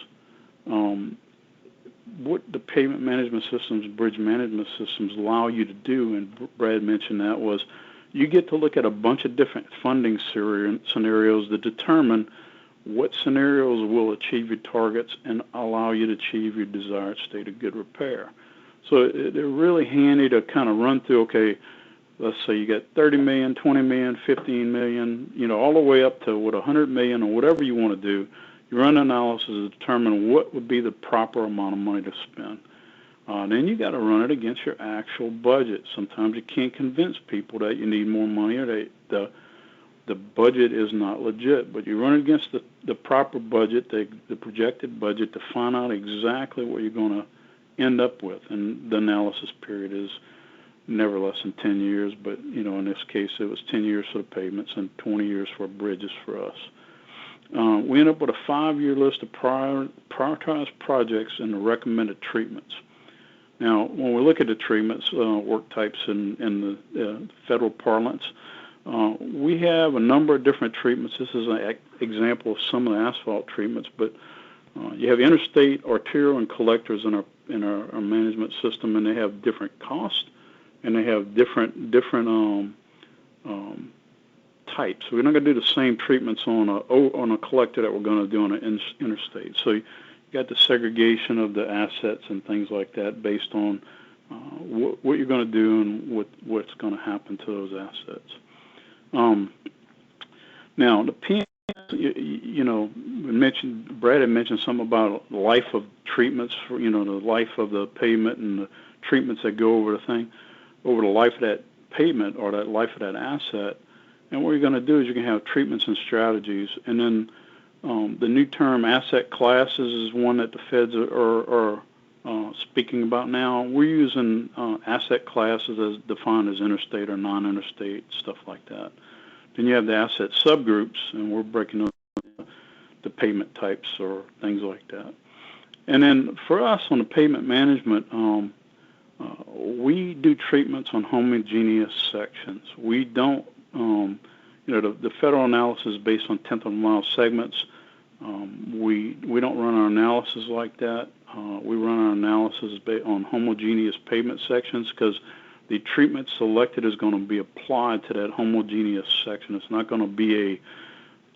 [SPEAKER 4] What the pavement management systems, bridge management systems allow you to do, and Brad mentioned that, was you get to look at a bunch of different funding scenarios to determine what scenarios will achieve your targets and allow you to achieve your desired state of good repair. So they're really handy to kind of run through, okay, let's say you got 30 million, 20 million, 15 million, all the way up to 100 million or whatever you want to do. You run analysis to determine what would be the proper amount of money to spend. Then you got to run it against your actual budget. Sometimes you can't convince people that you need more money or that the budget is not legit, but you run it against the proper budget, the projected budget, to find out exactly what you're going to end up with. And the analysis period is never less than 10 years, but in this case it was 10 years for the pavements and 20 years for bridges for us. We end up with a 5-year list of prioritized projects and the recommended treatments. Now, when we look at the treatments, work types in the federal parlance, we have a number of different treatments. This is an example of some of the asphalt treatments, but you have interstate, arterial, and collectors in our management system, and they have different costs, and they have different types. So we're not going to do the same treatments on a collector that we're going to do on an interstate. So you got the segregation of the assets and things like that based on what you're going to do and what's going to happen to those assets. Now, the PM, Brad had mentioned something about life of treatments for, the life of the pavement and the treatments that go over the life of that pavement or that life of that asset. And what you're going to do is you're going to have treatments and strategies. And then the new term asset classes is one that the feds are speaking about now. We're using asset classes as defined as interstate or non-interstate, stuff like that. Then you have the asset subgroups, and we're breaking up the pavement types or things like that. And then for us on the pavement management, we do treatments on homogeneous sections. We don't, the federal analysis is based on tenth of a mile segments. We don't run our analysis like that. We run our analysis on homogeneous pavement sections because the treatment selected is going to be applied to that homogeneous section. It's not going to be a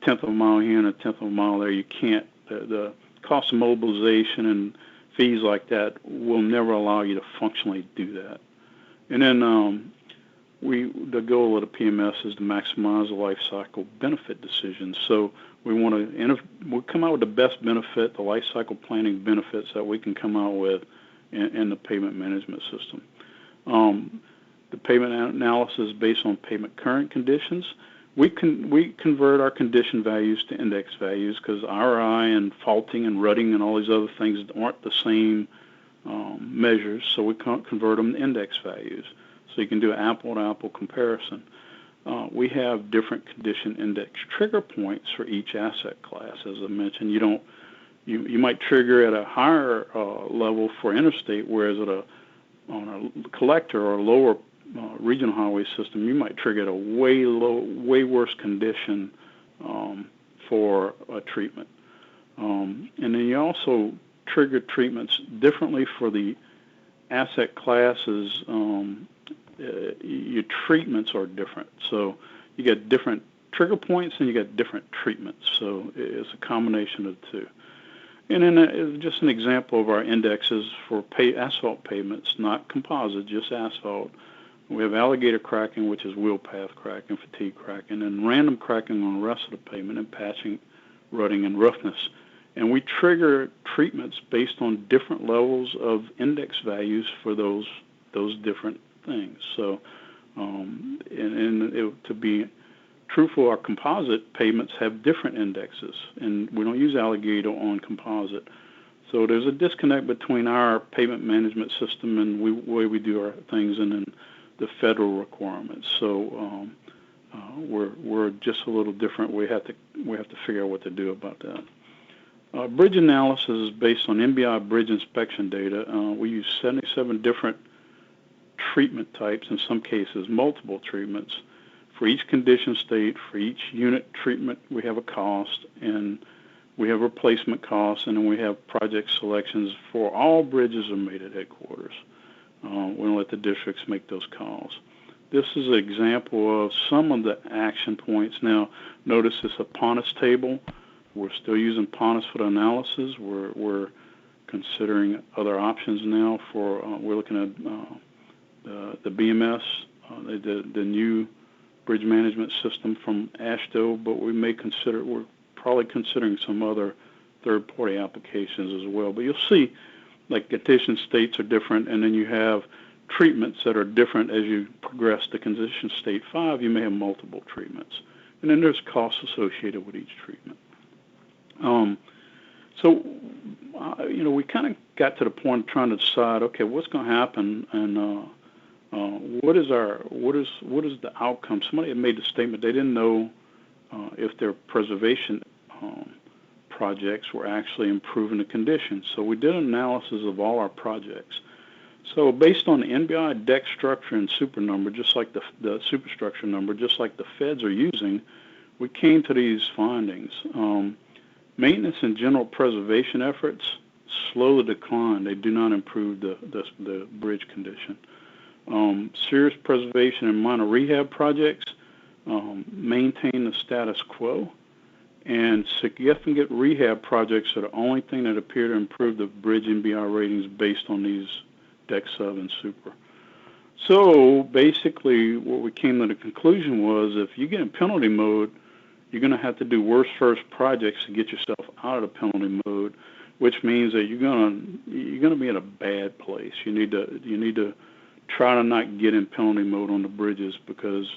[SPEAKER 4] tenth of a mile here and a tenth of a mile there. You can't, the cost of mobilization and fees like that will never allow you to functionally do that. And then the goal of the PMS is to maximize the life cycle benefit decisions. So we want to we'll come out with the best benefit, the life cycle planning benefits that we can come out with in the payment management system. The payment analysis is based on payment current conditions. We convert our condition values to index values because RI and faulting and rutting and all these other things aren't the same measures, so we can't convert them to index values. So you can do an apple-to-apple comparison. We have different condition index trigger points for each asset class. As I mentioned, you might trigger at a higher level for interstate, whereas on a collector or a lower regional highway system, you might trigger at a way worse condition for a treatment. And then you also trigger treatments differently for the asset classes. Your treatments are different. So you get different trigger points and you get different treatments. So it's a combination of the two. And then just an example of our indexes for asphalt pavements, not composite, just asphalt. We have alligator cracking, which is wheel path cracking, fatigue cracking, and random cracking on the rest of the pavement, and patching, rutting, and roughness. And we trigger treatments based on different levels of index values for those different things. So, to be truthful, our composite pavements have different indexes, and we don't use alligator on composite. So there's a disconnect between our pavement management system and the way we do our things, and then the federal requirements. So we're just a little different. We have to figure out what to do about that. Bridge analysis is based on NBI bridge inspection data. We use 77 different treatment types, in some cases multiple treatments. For each condition state, for each unit treatment, we have a cost, and we have replacement costs, and then we have project selections for all bridges are made at headquarters. We don't let the districts make those calls. This is an example of some of the action points. Now, notice this a PONUS table. We're still using PONUS for the analysis. We're considering other options now for, we're looking at the BMS, the new bridge management system from AASHTO, but we're probably considering some other third-party applications as well. But you'll see, like, condition states are different, and then you have treatments that are different as you progress to condition state 5. You may have multiple treatments, and then there's costs associated with each treatment. We kind of got to the point of trying to decide, okay, what's going to happen, and what is the outcome? Somebody had made the statement they didn't know if their preservation projects were actually improving the conditions. So we did an analysis of all our projects. So based on the NBI deck structure and super number, just like the superstructure number, just like the feds are using, we came to these findings. Maintenance and general preservation efforts slowly decline. They do not improve the bridge condition. Serious preservation and minor rehab projects maintain the status quo, and significant rehab projects are the only thing that appear to improve the bridge NBI ratings based on these deck sub and super. So basically what we came to the conclusion was, if you get in penalty mode, you're going to have to do worse first projects to get yourself out of the penalty mode, which means that you're going to be in a bad place. You need to try to not get in penalty mode on the bridges, because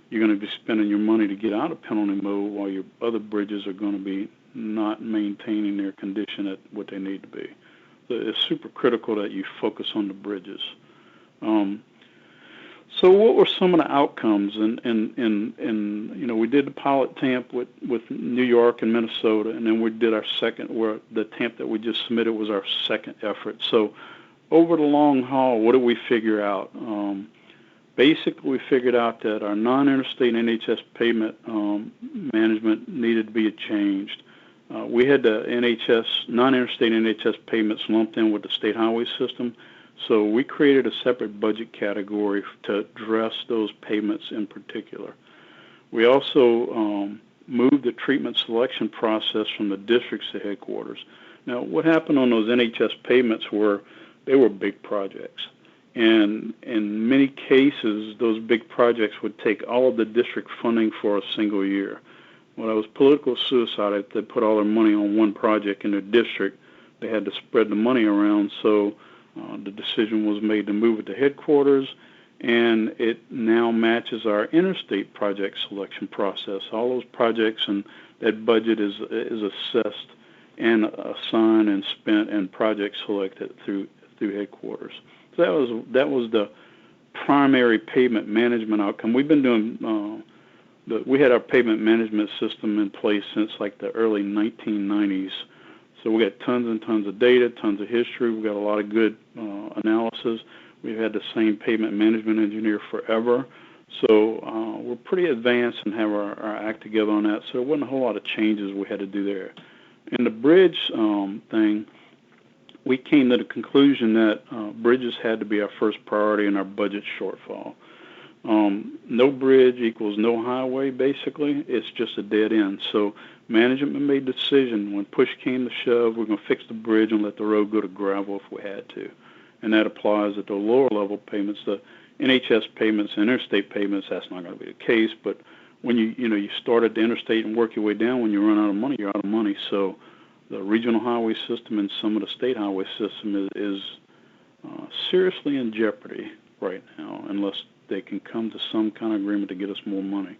[SPEAKER 4] you're going to be spending your money to get out of penalty mode while your other bridges are going to be not maintaining their condition at what they need to be. So it's super critical that you focus on the bridges. So what were some of the outcomes? And we did the pilot TAMP with New York and Minnesota, and then we did our second, where the TAMP that we just submitted was our second effort. So over the long haul, what did we figure out? Basically, we figured out that our non-interstate NHS payment management needed to be changed. We had the non-interstate NHS payments lumped in with the state highway system. So we created a separate budget category to address those payments in particular. We also moved the treatment selection process from the districts to headquarters. Now, what happened on those NHS payments were they were big projects. And in many cases, those big projects would take all of the district funding for a single year. When it was political suicide, if they put all their money on one project in their district, they had to spread the money around. So the decision was made to move it to headquarters, and it now matches our interstate project selection process. All those projects and that budget is assessed and assigned and spent and project selected through headquarters. So that was the primary payment management outcome. We've been doing we had our payment management system in place since like the early 1990s. So we got tons and tons of data, tons of history. We've got a lot of good analysis. We've had the same payment management engineer forever. So we're pretty advanced and have our act together on that. So there wasn't a whole lot of changes we had to do there. In the bridge thing, we came to the conclusion that bridges had to be our first priority in our budget shortfall. No bridge equals no highway, basically. It's just a dead end. So management made the decision when push came to shove, we're going to fix the bridge and let the road go to gravel if we had to. And that applies at the lower level payments. The NHS payments, interstate payments, that's not going to be the case. But when you start at the interstate and work your way down, when you run out of money, you're out of money. So the regional highway system and some of the state highway system is seriously in jeopardy right now, unless they can come to some kind of agreement to get us more money.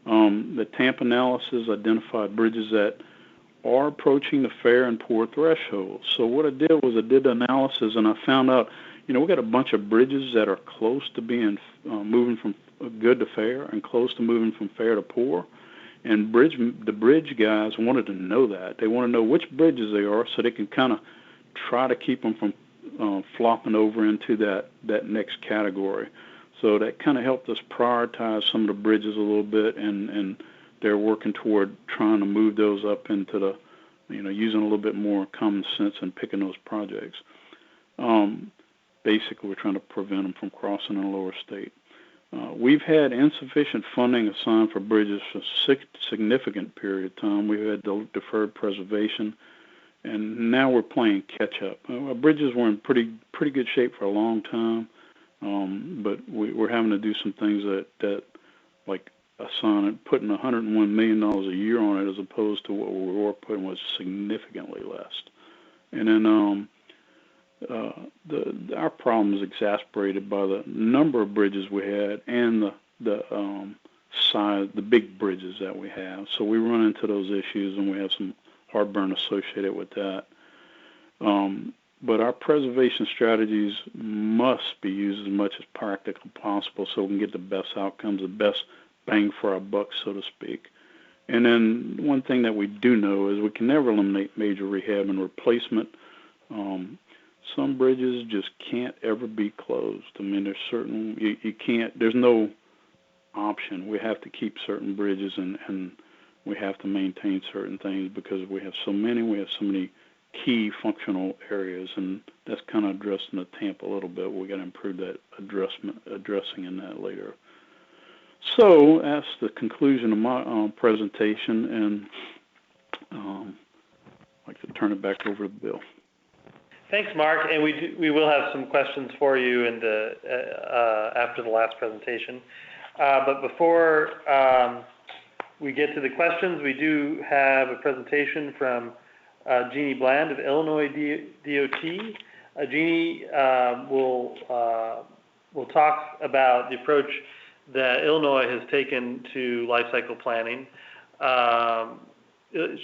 [SPEAKER 4] The TAMP analysis identified bridges that are approaching the fair and poor threshold. So what I did was I did the analysis, and I found out, we got a bunch of bridges that are close to being moving from good to fair and close to moving from fair to poor. And the bridge guys wanted to know that. They want to know which bridges they are so they can kind of try to keep them from flopping over into that next category. So that kind of helped us prioritize some of the bridges a little bit, and they're working toward trying to move those up into the, using a little bit more common sense and picking those projects. Basically, we're trying to prevent them from crossing in a lower state. We've had insufficient funding assigned for bridges for a significant period of time. We've had deferred preservation, and now we're playing catch up. Our bridges were in pretty good shape for a long time. But we're having to do some things that like putting $101 million a year on it as opposed to what we were putting was significantly less. And then our problem is exacerbated by the number of bridges we had and the size, the big bridges that we have. So we run into those issues, and we have some heartburn associated with that. But our preservation strategies must be used as much as practically possible so we can get the best outcomes, the best bang for our buck, so to speak. And then one thing that we do know is we can never eliminate major rehab and replacement. Some bridges just can't ever be closed. I mean, you can't, there's no option. We have to keep certain bridges, and we have to maintain certain things because we have so many key functional areas, and that's kind of addressed in the TAMP a little bit. We got to improve that addressing in that later. So that's the conclusion of my presentation, and I'd like to turn it back over to Bill.
[SPEAKER 1] Thanks, Mark, and we will have some questions for you after the last presentation. But before we get to the questions, we do have a presentation from Jeannie Bland of Illinois DOT. Jeannie will talk about the approach that Illinois has taken to life cycle planning.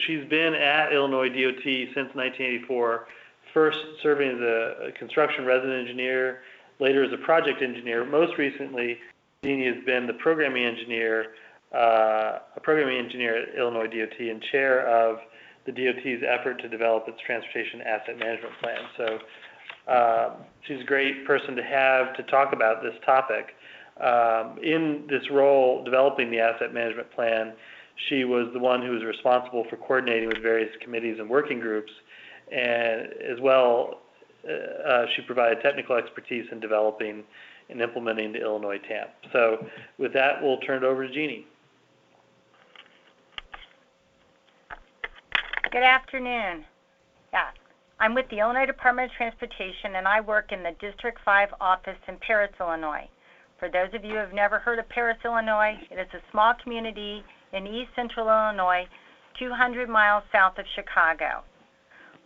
[SPEAKER 1] She's been at Illinois DOT since 1984, first serving as a construction resident engineer, later as a project engineer. Most recently, Jeannie has been the programming engineer at Illinois DOT and chair of the DOT's effort to develop its transportation asset management plan. So she's a great person to have to talk about this topic. In this role, developing the asset management plan, she was the one who was responsible for coordinating with various committees and working groups, and as well she provided technical expertise in developing and implementing the Illinois TAMP. So with that, we'll turn it over to Jeannie.
[SPEAKER 5] Good afternoon. Yeah, I'm with the Illinois Department of Transportation, and I work in the District 5 office in Paris, Illinois. For those of you who have never heard of Paris, Illinois, it is a small community in east central Illinois, 200 miles south of Chicago.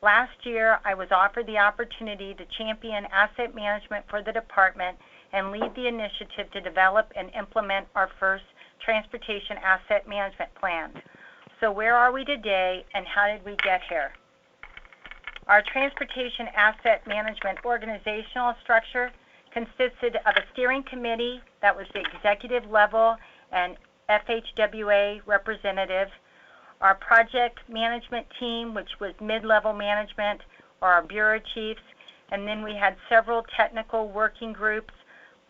[SPEAKER 5] Last year, I was offered the opportunity to champion asset management for the department and lead the initiative to develop and implement our first transportation asset management plan. So where are we today, and how did we get here? Our transportation asset management organizational structure consisted of a steering committee that was the executive level and FHWA representative, our project management team, which was mid-level management, or our bureau chiefs, and then we had several technical working groups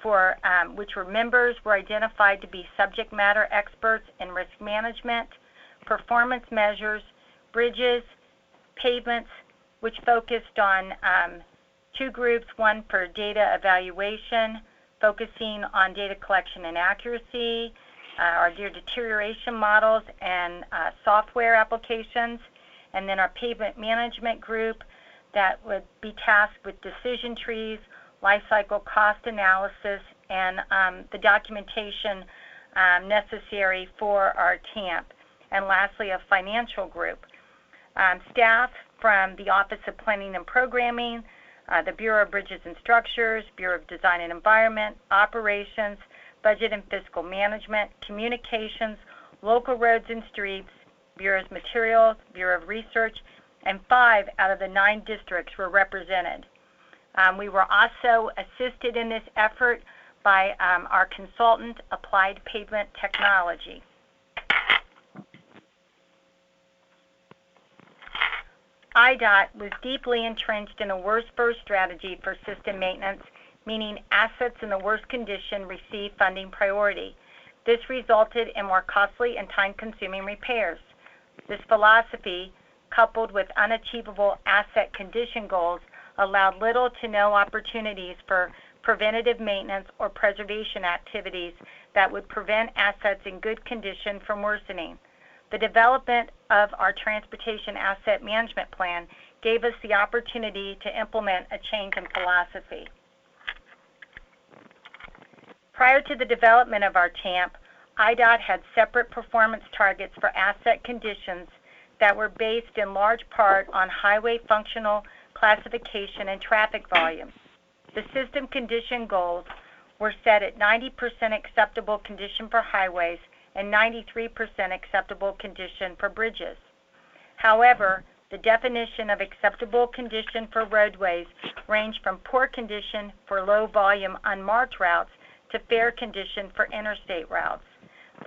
[SPEAKER 5] for which members were identified to be subject matter experts in risk management, performance measures, bridges, pavements, which focused on two groups, one for data evaluation, focusing on data collection and accuracy, our data deterioration models and software applications, and then our pavement management group that would be tasked with decision trees, life cycle cost analysis, and the documentation necessary for our TAMP. And lastly, a financial group. Staff from the Office of Planning and Programming, the Bureau of Bridges and Structures, Bureau of Design and Environment, Operations, Budget and Fiscal Management, Communications, Local Roads and Streets, Bureau's Materials, Bureau of Research, and 5 out of the 9 districts were represented. We were also assisted in this effort by our consultant, Applied Pavement Technology. IDOT was deeply entrenched in a worst-first strategy for system maintenance, meaning assets in the worst condition receive funding priority. This resulted in more costly and time-consuming repairs. This philosophy, coupled with unachievable asset condition goals, allowed little to no opportunities for preventative maintenance or preservation activities that would prevent assets in good condition from worsening. The development of our Transportation Asset Management Plan gave us the opportunity to implement a change in philosophy. Prior to the development of our TAMP, IDOT had separate performance targets for asset conditions that were based in large part on highway functional classification and traffic volume. The system condition goals were set at 90% acceptable condition for highways and 93% acceptable condition for bridges. However, the definition of acceptable condition for roadways ranged from poor condition for low volume unmarked routes to fair condition for interstate routes.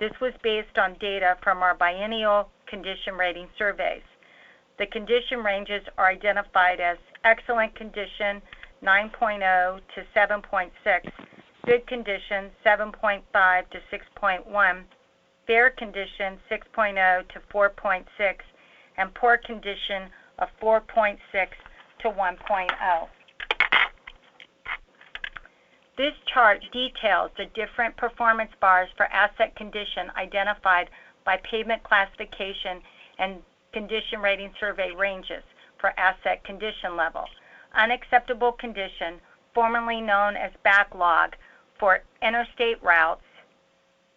[SPEAKER 5] This was based on data from our biennial condition rating surveys. The condition ranges are identified as excellent condition 9.0 to 7.6, good condition 7.5 to 6.1, fair condition 6.0 to 4.6, and poor condition of 4.6 to 1.0. This chart details the different performance bars for asset condition identified by pavement classification and condition rating survey ranges for asset condition level. Unacceptable condition, formerly known as backlog, for interstate routes,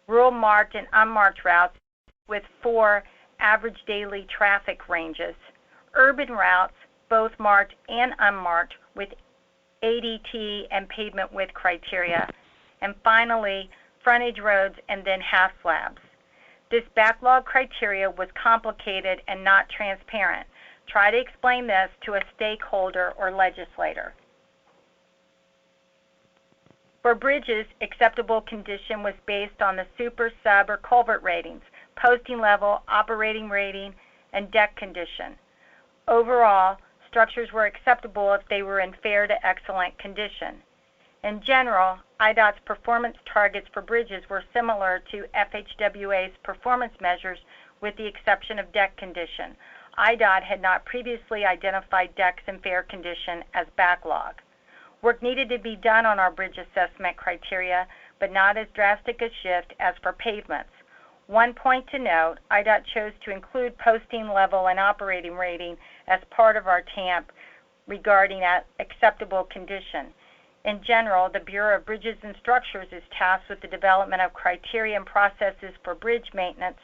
[SPEAKER 5] rural marked and unmarked routes with 4 average daily traffic ranges, urban routes, both marked and unmarked, with ADT and pavement width criteria, and finally, frontage roads and then half slabs. This backlog criteria was complicated and not transparent. Try to explain this to a stakeholder or legislator. For bridges, acceptable condition was based on the super, sub, or culvert ratings, posting level, operating rating, and deck condition. Overall, structures were acceptable if they were in fair to excellent condition. In general, IDOT's performance targets for bridges were similar to FHWA's performance measures with the exception of deck condition. IDOT had not previously identified decks in fair condition as backlog. Work needed to be done on our bridge assessment criteria, but not as drastic a shift as for pavements. One point to note, IDOT chose to include posting level and operating rating as part of our TAMP regarding acceptable condition. In general, the Bureau of Bridges and Structures is tasked with the development of criteria and processes for bridge maintenance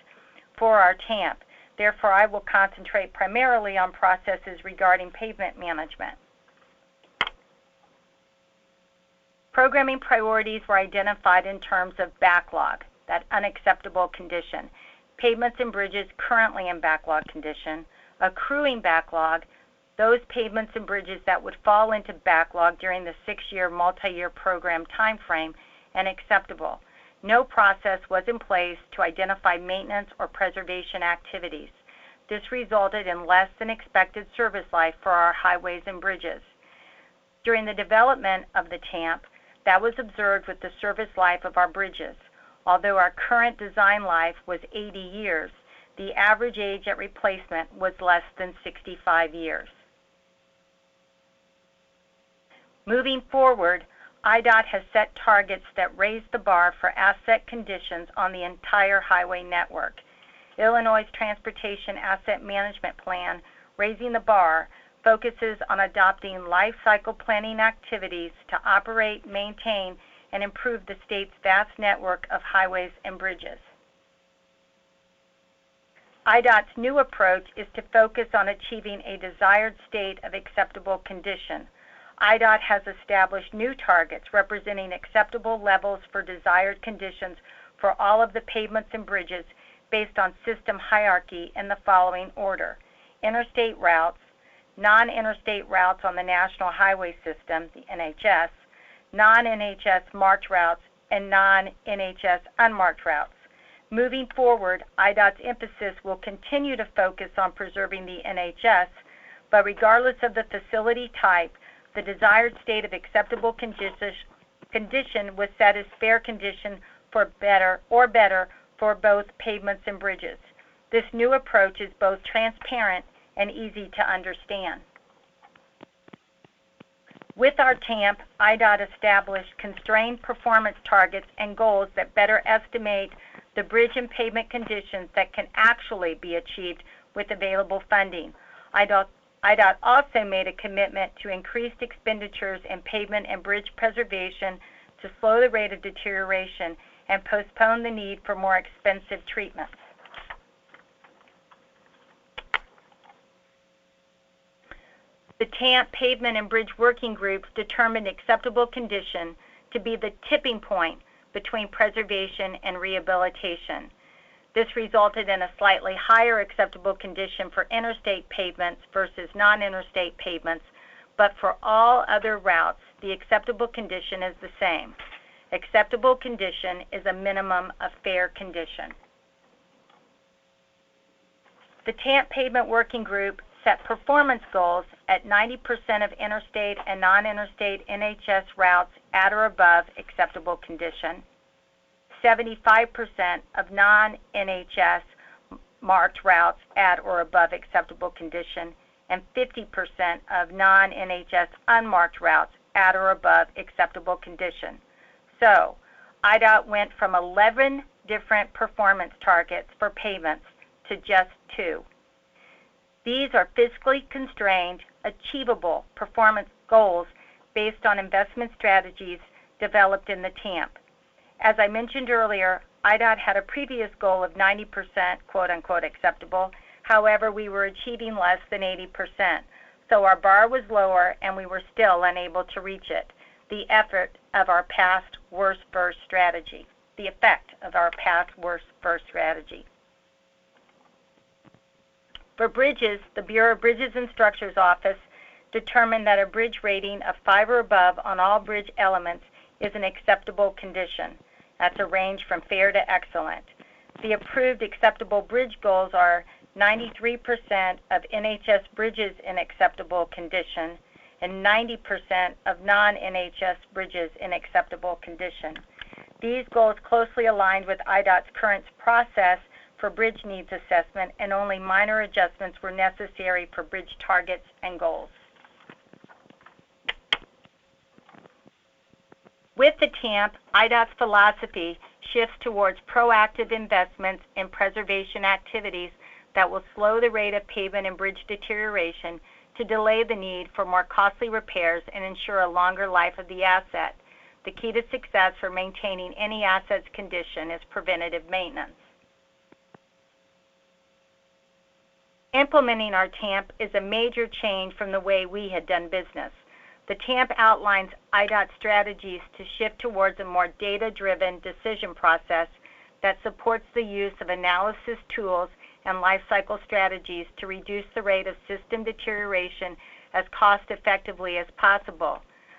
[SPEAKER 5] for our TAMP. Therefore, I will concentrate primarily on processes regarding pavement management. Programming priorities were identified in terms of backlog, that unacceptable condition, pavements and bridges currently in backlog condition, accruing backlog, those pavements and bridges that would fall into backlog during the 6-year multi-year program timeframe, and acceptable. No process was in place to identify maintenance or preservation activities. This resulted in less than expected service life for our highways and bridges. During the development of the TAMP, that was observed with the service life of our bridges. Although our current design life was 80 years, the average age at replacement was less than 65 years. Moving forward, IDOT has set targets that raise the bar for asset conditions on the entire highway network. Illinois' Transportation Asset Management Plan, Raising the Bar, focuses on adopting life cycle planning activities to operate, maintain, and improve the state's vast network of highways and bridges. IDOT's new approach is to focus on achieving a desired state of acceptable condition. IDOT has established new targets representing acceptable levels for desired conditions for all of the pavements and bridges based on system hierarchy in the following order: interstate routes, non-interstate routes on the National Highway System, the NHS, non-NHS marked routes, and non-NHS unmarked routes. Moving forward, IDOT's emphasis will continue to focus on preserving the NHS, but regardless of the facility type, the desired state of acceptable condition was set as fair condition for better for both pavements and bridges. This new approach is both transparent and easy to understand. With our TAMP, IDOT established constrained performance targets and goals that better estimate the bridge and pavement conditions that can actually be achieved with available funding. IDOT also made a commitment to increased expenditures in pavement and bridge preservation to slow the rate of deterioration and postpone the need for more expensive treatments. The TAMP Pavement and Bridge Working Groups determined acceptable condition to be the tipping point between preservation and rehabilitation. This resulted in a slightly higher acceptable condition for interstate pavements versus non-interstate pavements, but for all other routes, the acceptable condition is the same. Acceptable condition is a minimum of fair condition. The TAMP Pavement Working Group set performance goals at 90% of interstate and non-interstate NHS routes at or above acceptable condition, 75% of non-NHS marked routes at or above acceptable condition, and 50% of non-NHS unmarked routes at or above acceptable condition. So, IDOT went from 11 different performance targets for pavements to just 2. These are fiscally constrained, achievable performance goals based on investment strategies developed in the TAMP. As I mentioned earlier, IDOT had a previous goal of 90% quote-unquote acceptable. However, we were achieving less than 80%. So our bar was lower and we were still unable to reach it. The effect of our past worst first strategy. For bridges, the Bureau of Bridges and Structures Office determined that a bridge rating of 5 or above on all bridge elements is an acceptable condition. That's a range from fair to excellent. The approved acceptable bridge goals are 93% of NHS bridges in acceptable condition and 90% of non-NHS bridges in acceptable condition. These goals closely aligned with IDOT's current process for bridge needs assessment, and only minor adjustments were necessary for bridge targets and goals. With the TAMP, IDOT's philosophy shifts towards proactive investments in preservation activities that will slow the rate of pavement and bridge deterioration to delay the need for more costly repairs and ensure a longer life of the asset. The key to success for maintaining any asset's condition is preventative maintenance. Implementing our TAMP is a major change from the way we had done business. The TAMP outlines IDOT strategies to shift towards a more data-driven decision process that supports the use of analysis tools and life cycle strategies to reduce the rate of system deterioration as cost-effectively as possible.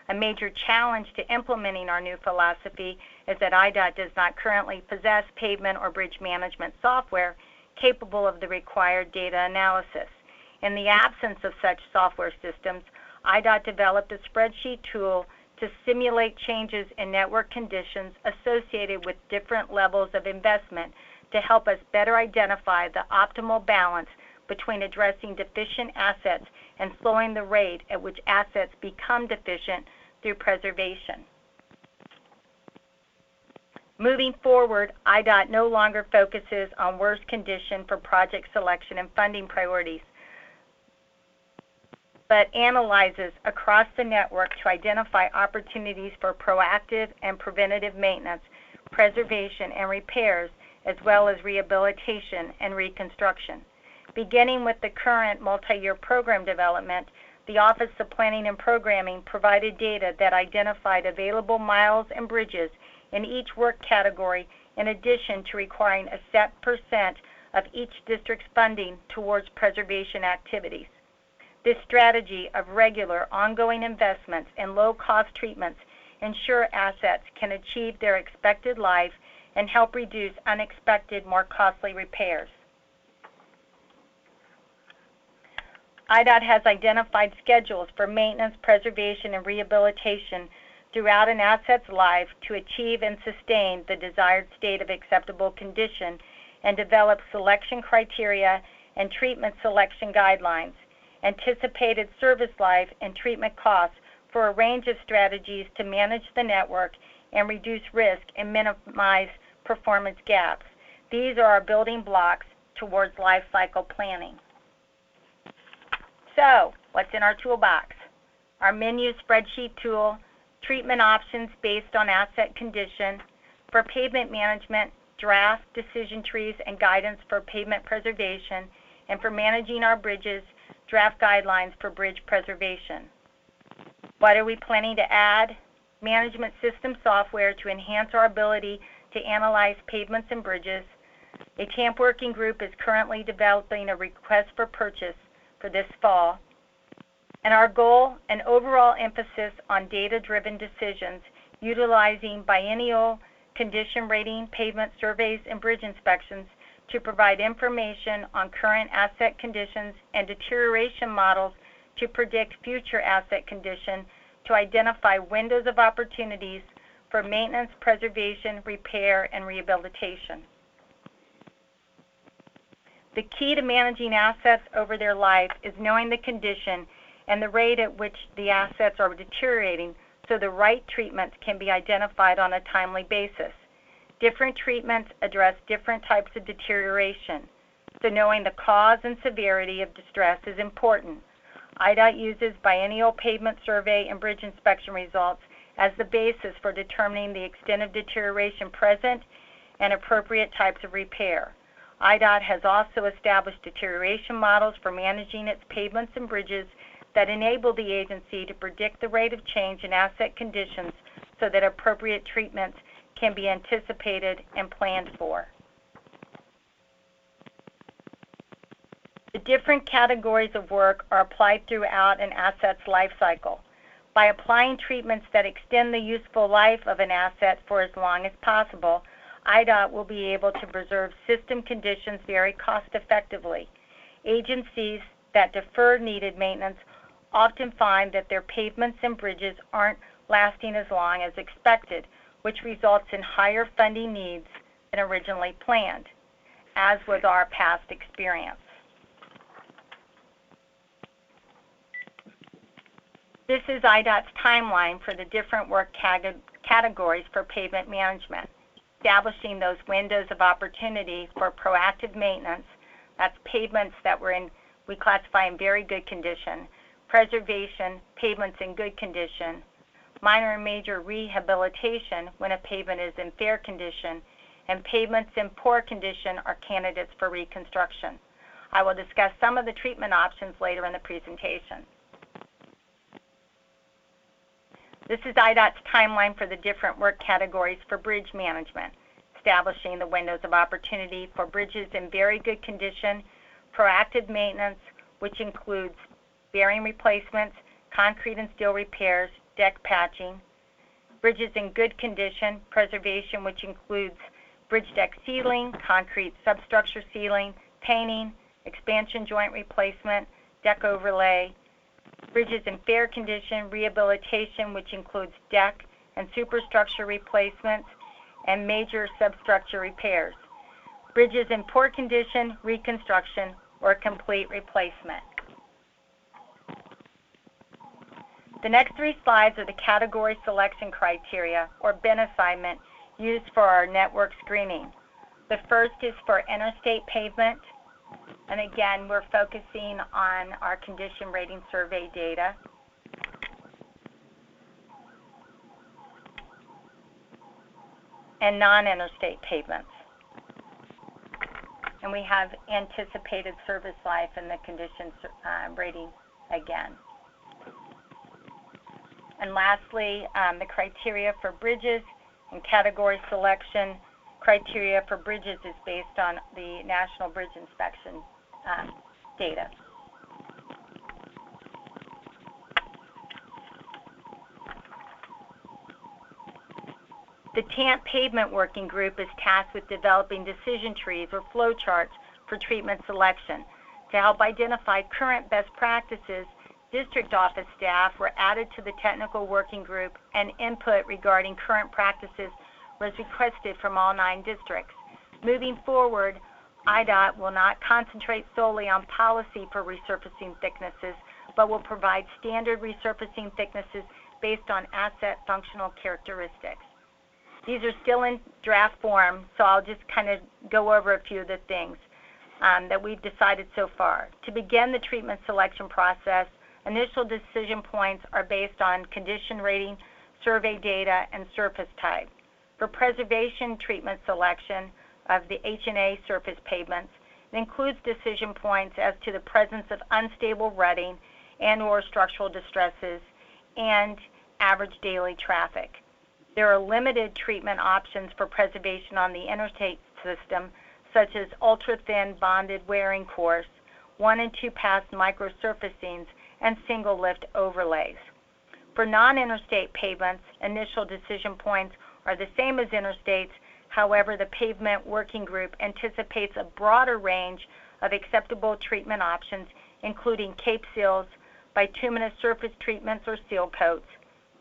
[SPEAKER 5] A major challenge to implementing our new philosophy is that IDOT does not currently possess pavement or bridge management software capable of the required data analysis. In the absence of such software systems, IDOT developed a spreadsheet tool to simulate changes in network conditions associated with different levels of investment to help us better identify the optimal balance between addressing deficient assets and slowing the rate at which assets become deficient through preservation. Moving forward, IDOT no longer focuses on worst condition for project selection and funding priorities, but analyzes across the network to identify opportunities for proactive and preventative maintenance, preservation, and repairs, as well as rehabilitation and reconstruction. Beginning with the current multi-year program development, the Office of Planning and Programming provided data that identified available miles and bridges in each work category, in addition to requiring a set percent of each district's funding towards preservation activities. This strategy of regular, ongoing investments in low-cost treatments ensure assets can achieve their expected life and help reduce unexpected, more costly repairs. IDOT has identified schedules for maintenance, preservation, and rehabilitation throughout an asset's life to achieve and sustain the desired state of acceptable condition and develop selection criteria and treatment selection guidelines, anticipated service life and treatment costs for a range of strategies to manage the network and reduce risk and minimize performance gaps. These are our building blocks towards life cycle planning. So, what's in our toolbox? Our menu spreadsheet tool, treatment options based on asset condition, for pavement management, draft decision trees and guidance for pavement preservation, and for managing our bridges, draft guidelines for bridge preservation. What are we planning to add? Management system software to enhance our ability to analyze pavements and bridges. A TAMP working group is currently developing a request for purchase for this fall. And our goal, an overall emphasis on data-driven decisions utilizing biennial condition rating, pavement surveys, and bridge inspections to provide information on current asset conditions and deterioration models to predict future asset condition, to identify windows of opportunities for maintenance, preservation, repair, and rehabilitation. The key to managing assets over their life is knowing the condition and the rate at which the assets are deteriorating so the right treatments can be identified on a timely basis. Different treatments address different types of deterioration, so knowing the cause and severity of distress is important. IDOT uses biennial pavement survey and bridge inspection results as the basis for determining the extent of deterioration present and appropriate types of repair. IDOT has also established deterioration models for managing its pavements and bridges that enable the agency to predict the rate of change in asset conditions so that appropriate treatments can be anticipated and planned for. The different categories of work are applied throughout an asset's life cycle. By applying treatments that extend the useful life of an asset for as long as possible, IDOT will be able to preserve system conditions very cost-effectively. Agencies that defer needed maintenance often find that their pavements and bridges aren't lasting as long as expected, which results in higher funding needs than originally planned. as was our past experience. This is IDOT's timeline for the different work categories for pavement management, establishing those windows of opportunity for proactive maintenance. That's pavements that we classify in very good condition, preservation, pavements in good condition, minor and major rehabilitation when a pavement is in fair condition, and pavements in poor condition are candidates for reconstruction. I will discuss some of the treatment options later in the presentation. This is IDOT's timeline for the different work categories for bridge management, establishing the windows of opportunity for bridges in very good condition, proactive maintenance, which includes bearing replacements, concrete and steel repairs, deck patching, bridges in good condition, preservation, which includes bridge deck sealing, concrete substructure sealing, painting, expansion joint replacement, deck overlay, bridges in fair condition, rehabilitation, which includes deck and superstructure replacements, and major substructure repairs. Bridges in poor condition, reconstruction, or complete replacement. The next 3 slides are the category selection criteria, or bin assignment, used for our network screening. The first is for interstate pavement, and again, we're focusing on our condition rating survey data. And non-interstate pavements. And we have anticipated service life and the condition rating again. And lastly, the criteria for bridges and category selection. Criteria for bridges is based on the National Bridge Inspection data. The TAMP Pavement Working Group is tasked with developing decision trees or flow charts for treatment selection. To help identify current best practices, district office staff were added to the technical working group, and input regarding current practices was requested from all 9 districts. Moving forward, IDOT will not concentrate solely on policy for resurfacing thicknesses, but will provide standard resurfacing thicknesses based on asset functional characteristics. These are still in draft form, so I'll just kind of go over a few of the things that we've decided so far. To begin the treatment selection process, initial decision points are based on condition rating, survey data, and surface type. For preservation treatment selection of the H&A surface pavements, it includes decision points as to the presence of unstable rutting and/or structural distresses and average daily traffic. There are limited treatment options for preservation on the interstate system, such as ultra-thin bonded wearing course, 1 and 2 pass microsurfacings, and single lift overlays. For non-interstate pavements, initial decision points are the same as interstates. However, the Pavement Working Group anticipates a broader range of acceptable treatment options, including Cape Seals, bituminous surface treatments or seal coats,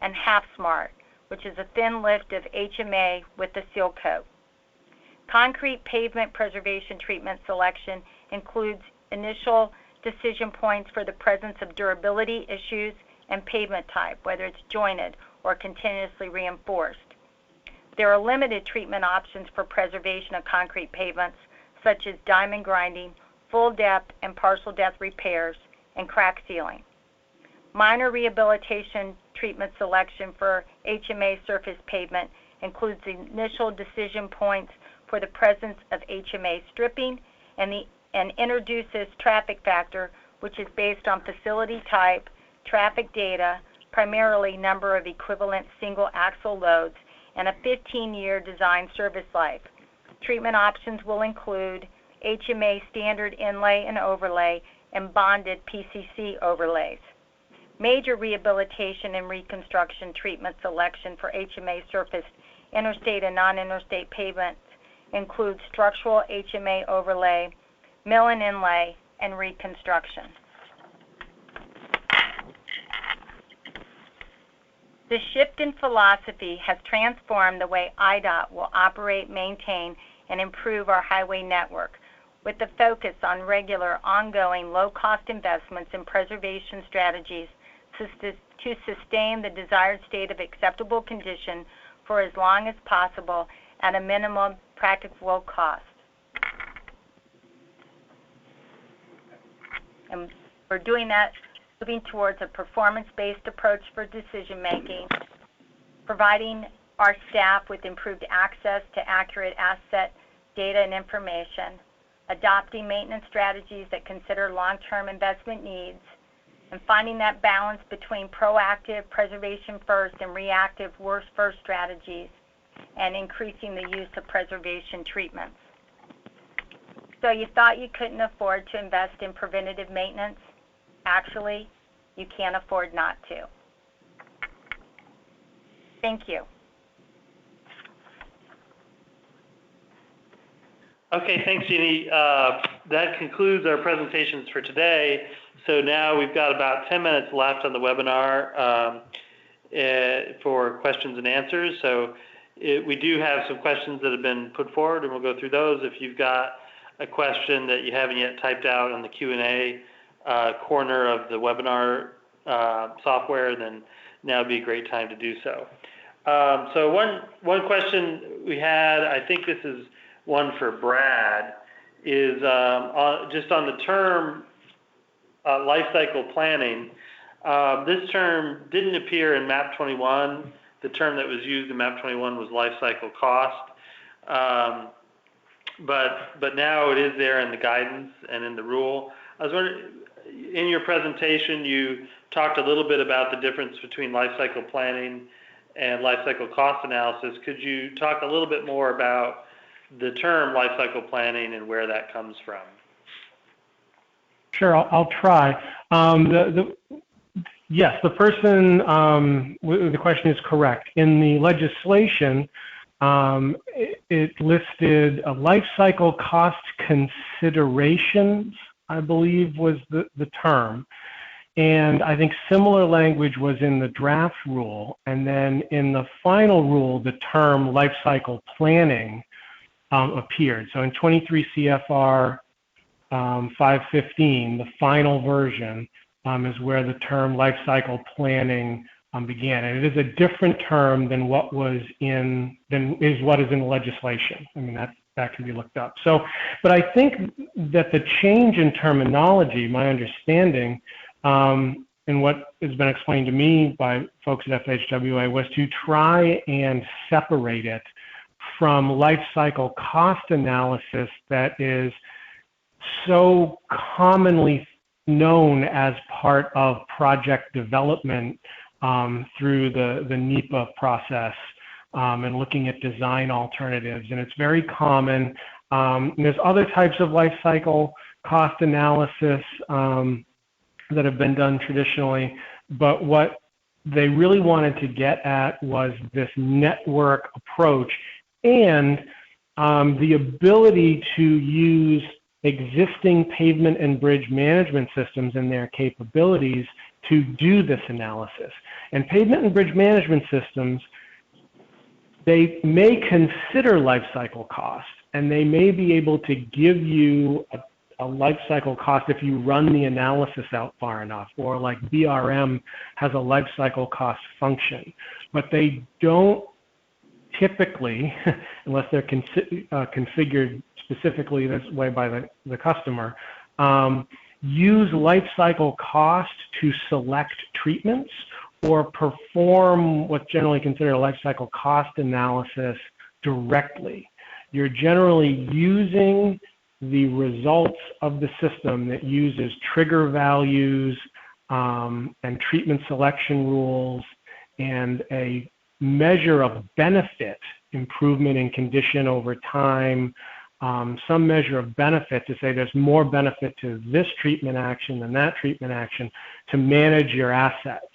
[SPEAKER 5] and Half Smart, which is a thin lift of HMA with the seal coat. Concrete pavement preservation treatment selection includes initial decision points for the presence of durability issues and pavement type, whether it's jointed or continuously reinforced. There are limited treatment options for preservation of concrete pavements, such as diamond grinding, full depth and partial depth repairs, and crack sealing. Minor rehabilitation treatment selection for HMA surface pavement includes the initial decision points for the presence of HMA stripping and introduces traffic factor, which is based on facility type, traffic data, primarily number of equivalent single axle loads, and a 15-year design service life. Treatment options will include HMA standard inlay and overlay and bonded PCC overlays. Major rehabilitation and reconstruction treatment selection for HMA surface interstate and non-interstate pavements includes structural HMA overlay, mill and inlay, and reconstruction. The shift in philosophy has transformed the way IDOT will operate, maintain, and improve our highway network with a focus on regular, ongoing, low-cost investments in preservation strategies to sustain the desired state of acceptable condition for as long as possible at a minimum practicable cost. And we're doing that, moving towards a performance-based approach for decision-making, providing our staff with improved access to accurate asset data and information, adopting maintenance strategies that consider long-term investment needs, and finding that balance between proactive preservation first and reactive worse first strategies, and increasing the use of preservation treatments. So you thought you couldn't afford to invest in preventative maintenance? Actually, you can't afford not to. Thank you.
[SPEAKER 1] Okay, thanks, Jeannie. That concludes our presentations for today. So now we've got about 10 minutes left on the webinar for questions and answers. So we do have some questions that have been put forward, and we'll go through those. If you've got a question that you haven't yet typed out on the Q&A corner of the webinar software, then now would be a great time to do so. So one question we had, I think this is one for Brad, is just on the term life cycle planning. This term didn't appear in MAP 21. The term that was used in MAP 21 was life cycle cost. But now it is there in the guidance and in the rule. I was wondering, in your presentation, you talked a little bit about the difference between life cycle planning and life cycle cost analysis. Could you talk a little bit more about the term life cycle planning and where that comes from?
[SPEAKER 3] Sure, I'll try. Yes, the person, the question is correct. In the legislation, it listed a life cycle cost considerations, I believe was the term. And I think similar language was in the draft rule. And then in the final rule, the term life cycle planning appeared. So in 23 CFR 515, the final version, is where the term life cycle planning began. And it is a different term than what is in the legislation. I mean, that can be looked up. So, but I think that the change in terminology, my understanding, and what has been explained to me by folks at FHWA, was to try and separate it from life cycle cost analysis that is so commonly known as part of project development through the NEPA process and looking at design alternatives. And it's very common. There's other types of life cycle cost analysis that have been done traditionally, but what they really wanted to get at was this network approach and the ability to use existing pavement and bridge management systems and their capabilities to do this analysis. And pavement and bridge management systems, they may consider life cycle cost, and they may be able to give you a life cycle cost if you run the analysis out far enough, or like BRM has a life cycle cost function, but they don't typically, unless they're configured specifically this way by the customer, use life cycle cost to select treatments or perform what's generally considered a life cycle cost analysis directly. You're generally using the results of the system that uses trigger values and treatment selection rules and a measure of benefit, improvement in condition over time, some measure of benefit to say there's more benefit to this treatment action than that treatment action to manage your assets.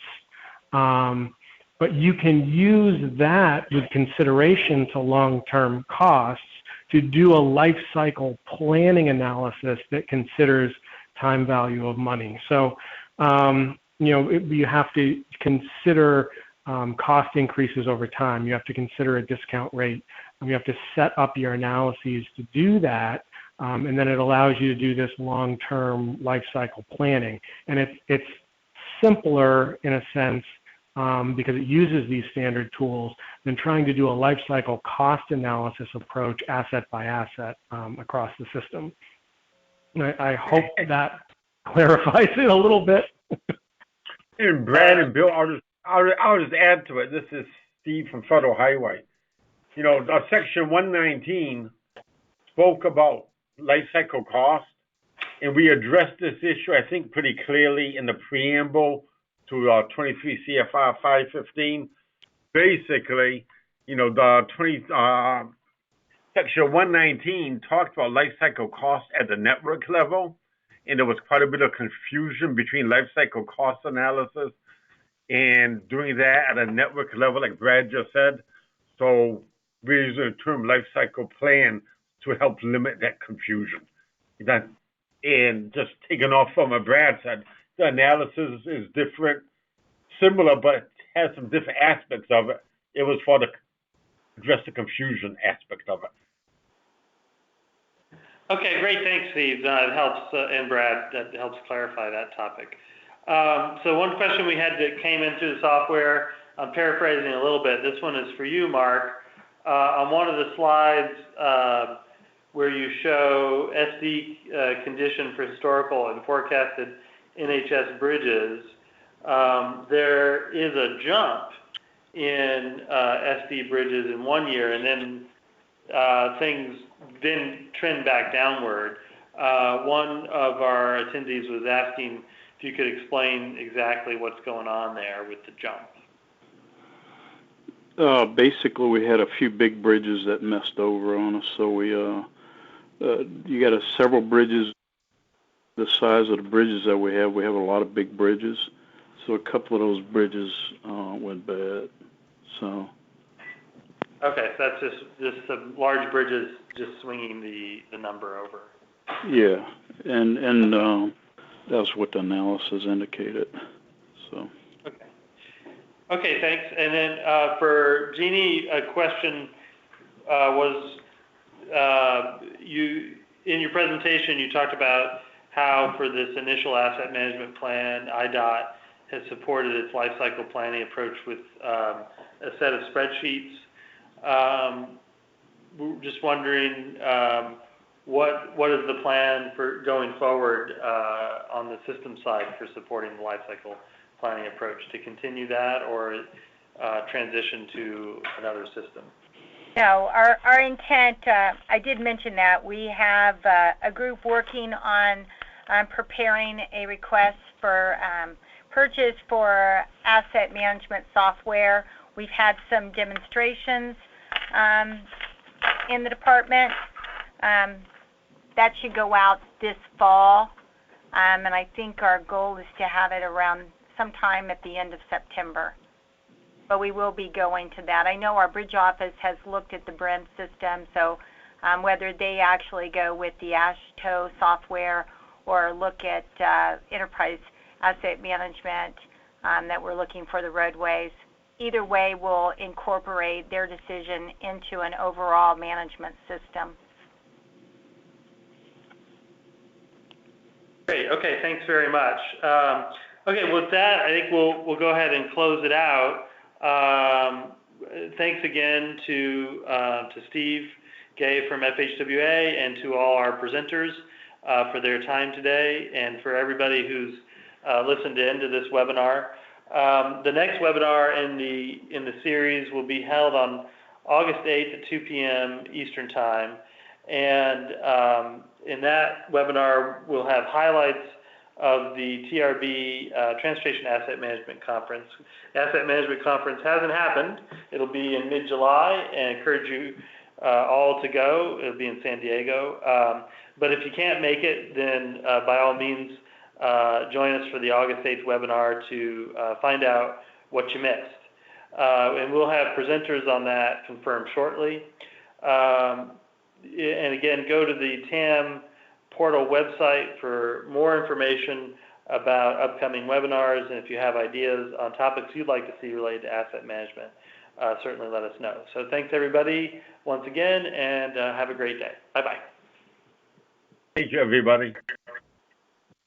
[SPEAKER 3] But you can use that with consideration to long-term costs to do a life cycle planning analysis that considers time value of money. So, you have to consider cost increases over time. You have to consider a discount rate. You have to set up your analyses to do that And then it allows you to do this long-term life cycle planning. And it's simpler in a sense because it uses these standard tools than trying to do a life cycle cost analysis approach asset by asset across the system. I hope that clarifies it a little bit.
[SPEAKER 2] And Brad and Bill, I'll just add to it. This is Steve from Federal Highway. You know, Section 119 spoke about life cycle cost, and we addressed this issue, I think, pretty clearly in the preamble to 23 CFR 515. Basically, you know, Section 119 talked about life cycle cost at the network level, and there was quite a bit of confusion between life cycle cost analysis and doing that at a network level, like Brad just said. So we're using the term life cycle plan to help limit that confusion. And just taking off from what Brad said, the analysis is different, similar, but has some different aspects of it. It was for the address the confusion aspect of it.
[SPEAKER 1] Okay, great. Thanks, Steve. It helps, and Brad, that helps clarify that topic. So one question we had that came in through the software, I'm paraphrasing a little bit. This one is for you, Mark. On one of the slides where you show SD condition for historical and forecasted NHS bridges, there is a jump in SD bridges in 1 year, and then things then trend back downward. One of our attendees was asking if you could explain exactly what's going on there with the jump.
[SPEAKER 4] Basically, we had a few big bridges that messed over on us, so we you got several bridges the size of the bridges that we have a lot of big bridges, so a couple of those bridges went bad. So
[SPEAKER 1] okay, so that's just the large bridges just swinging the number over.
[SPEAKER 4] Yeah, and that's what the analysis indicated. So
[SPEAKER 1] okay, thanks. And then for Jeannie, a question was you in your presentation you talked about how for this initial asset management plan, IDOT has supported its life cycle planning approach with a set of spreadsheets. We're just wondering what is the plan for going forward on the system side for supporting the life cycle planning approach, to continue that or transition to another system?
[SPEAKER 5] No, our intent, I did mention that we have a group working on preparing a request for purchase for asset management software. We've had some demonstrations in the department. That should go out this fall, and I think our goal is to have it around sometime at the end of September. But we will be going to that. I know our bridge office has looked at the Brent system, so whether they actually go with the AASHTO software or look at enterprise asset management that we're looking for the roadways, either way we'll incorporate their decision into an overall management system.
[SPEAKER 1] Great. Okay, thanks very much. Okay, with that, I think we'll go ahead and close it out. Thanks again to Steve Gay from FHWA and to all our presenters for their time today, and for everybody who's listened in to this webinar. The next webinar in the series will be held on August 8th at 2 p.m. Eastern Time, and in that webinar we'll have highlights of the TRB Transportation Asset Management Conference. Asset Management Conference hasn't happened. It'll be in mid-July, and I encourage you all to go. It'll be in San Diego. But if you can't make it, then by all means join us for the August 8th webinar to find out what you missed. And we'll have presenters on that confirmed shortly. And again, go to the TAM portal website for more information about upcoming webinars, and if you have ideas on topics you'd like to see related to asset management, certainly let us know. So thanks everybody once again, and have a great day. Bye-bye.
[SPEAKER 2] Thank you, everybody.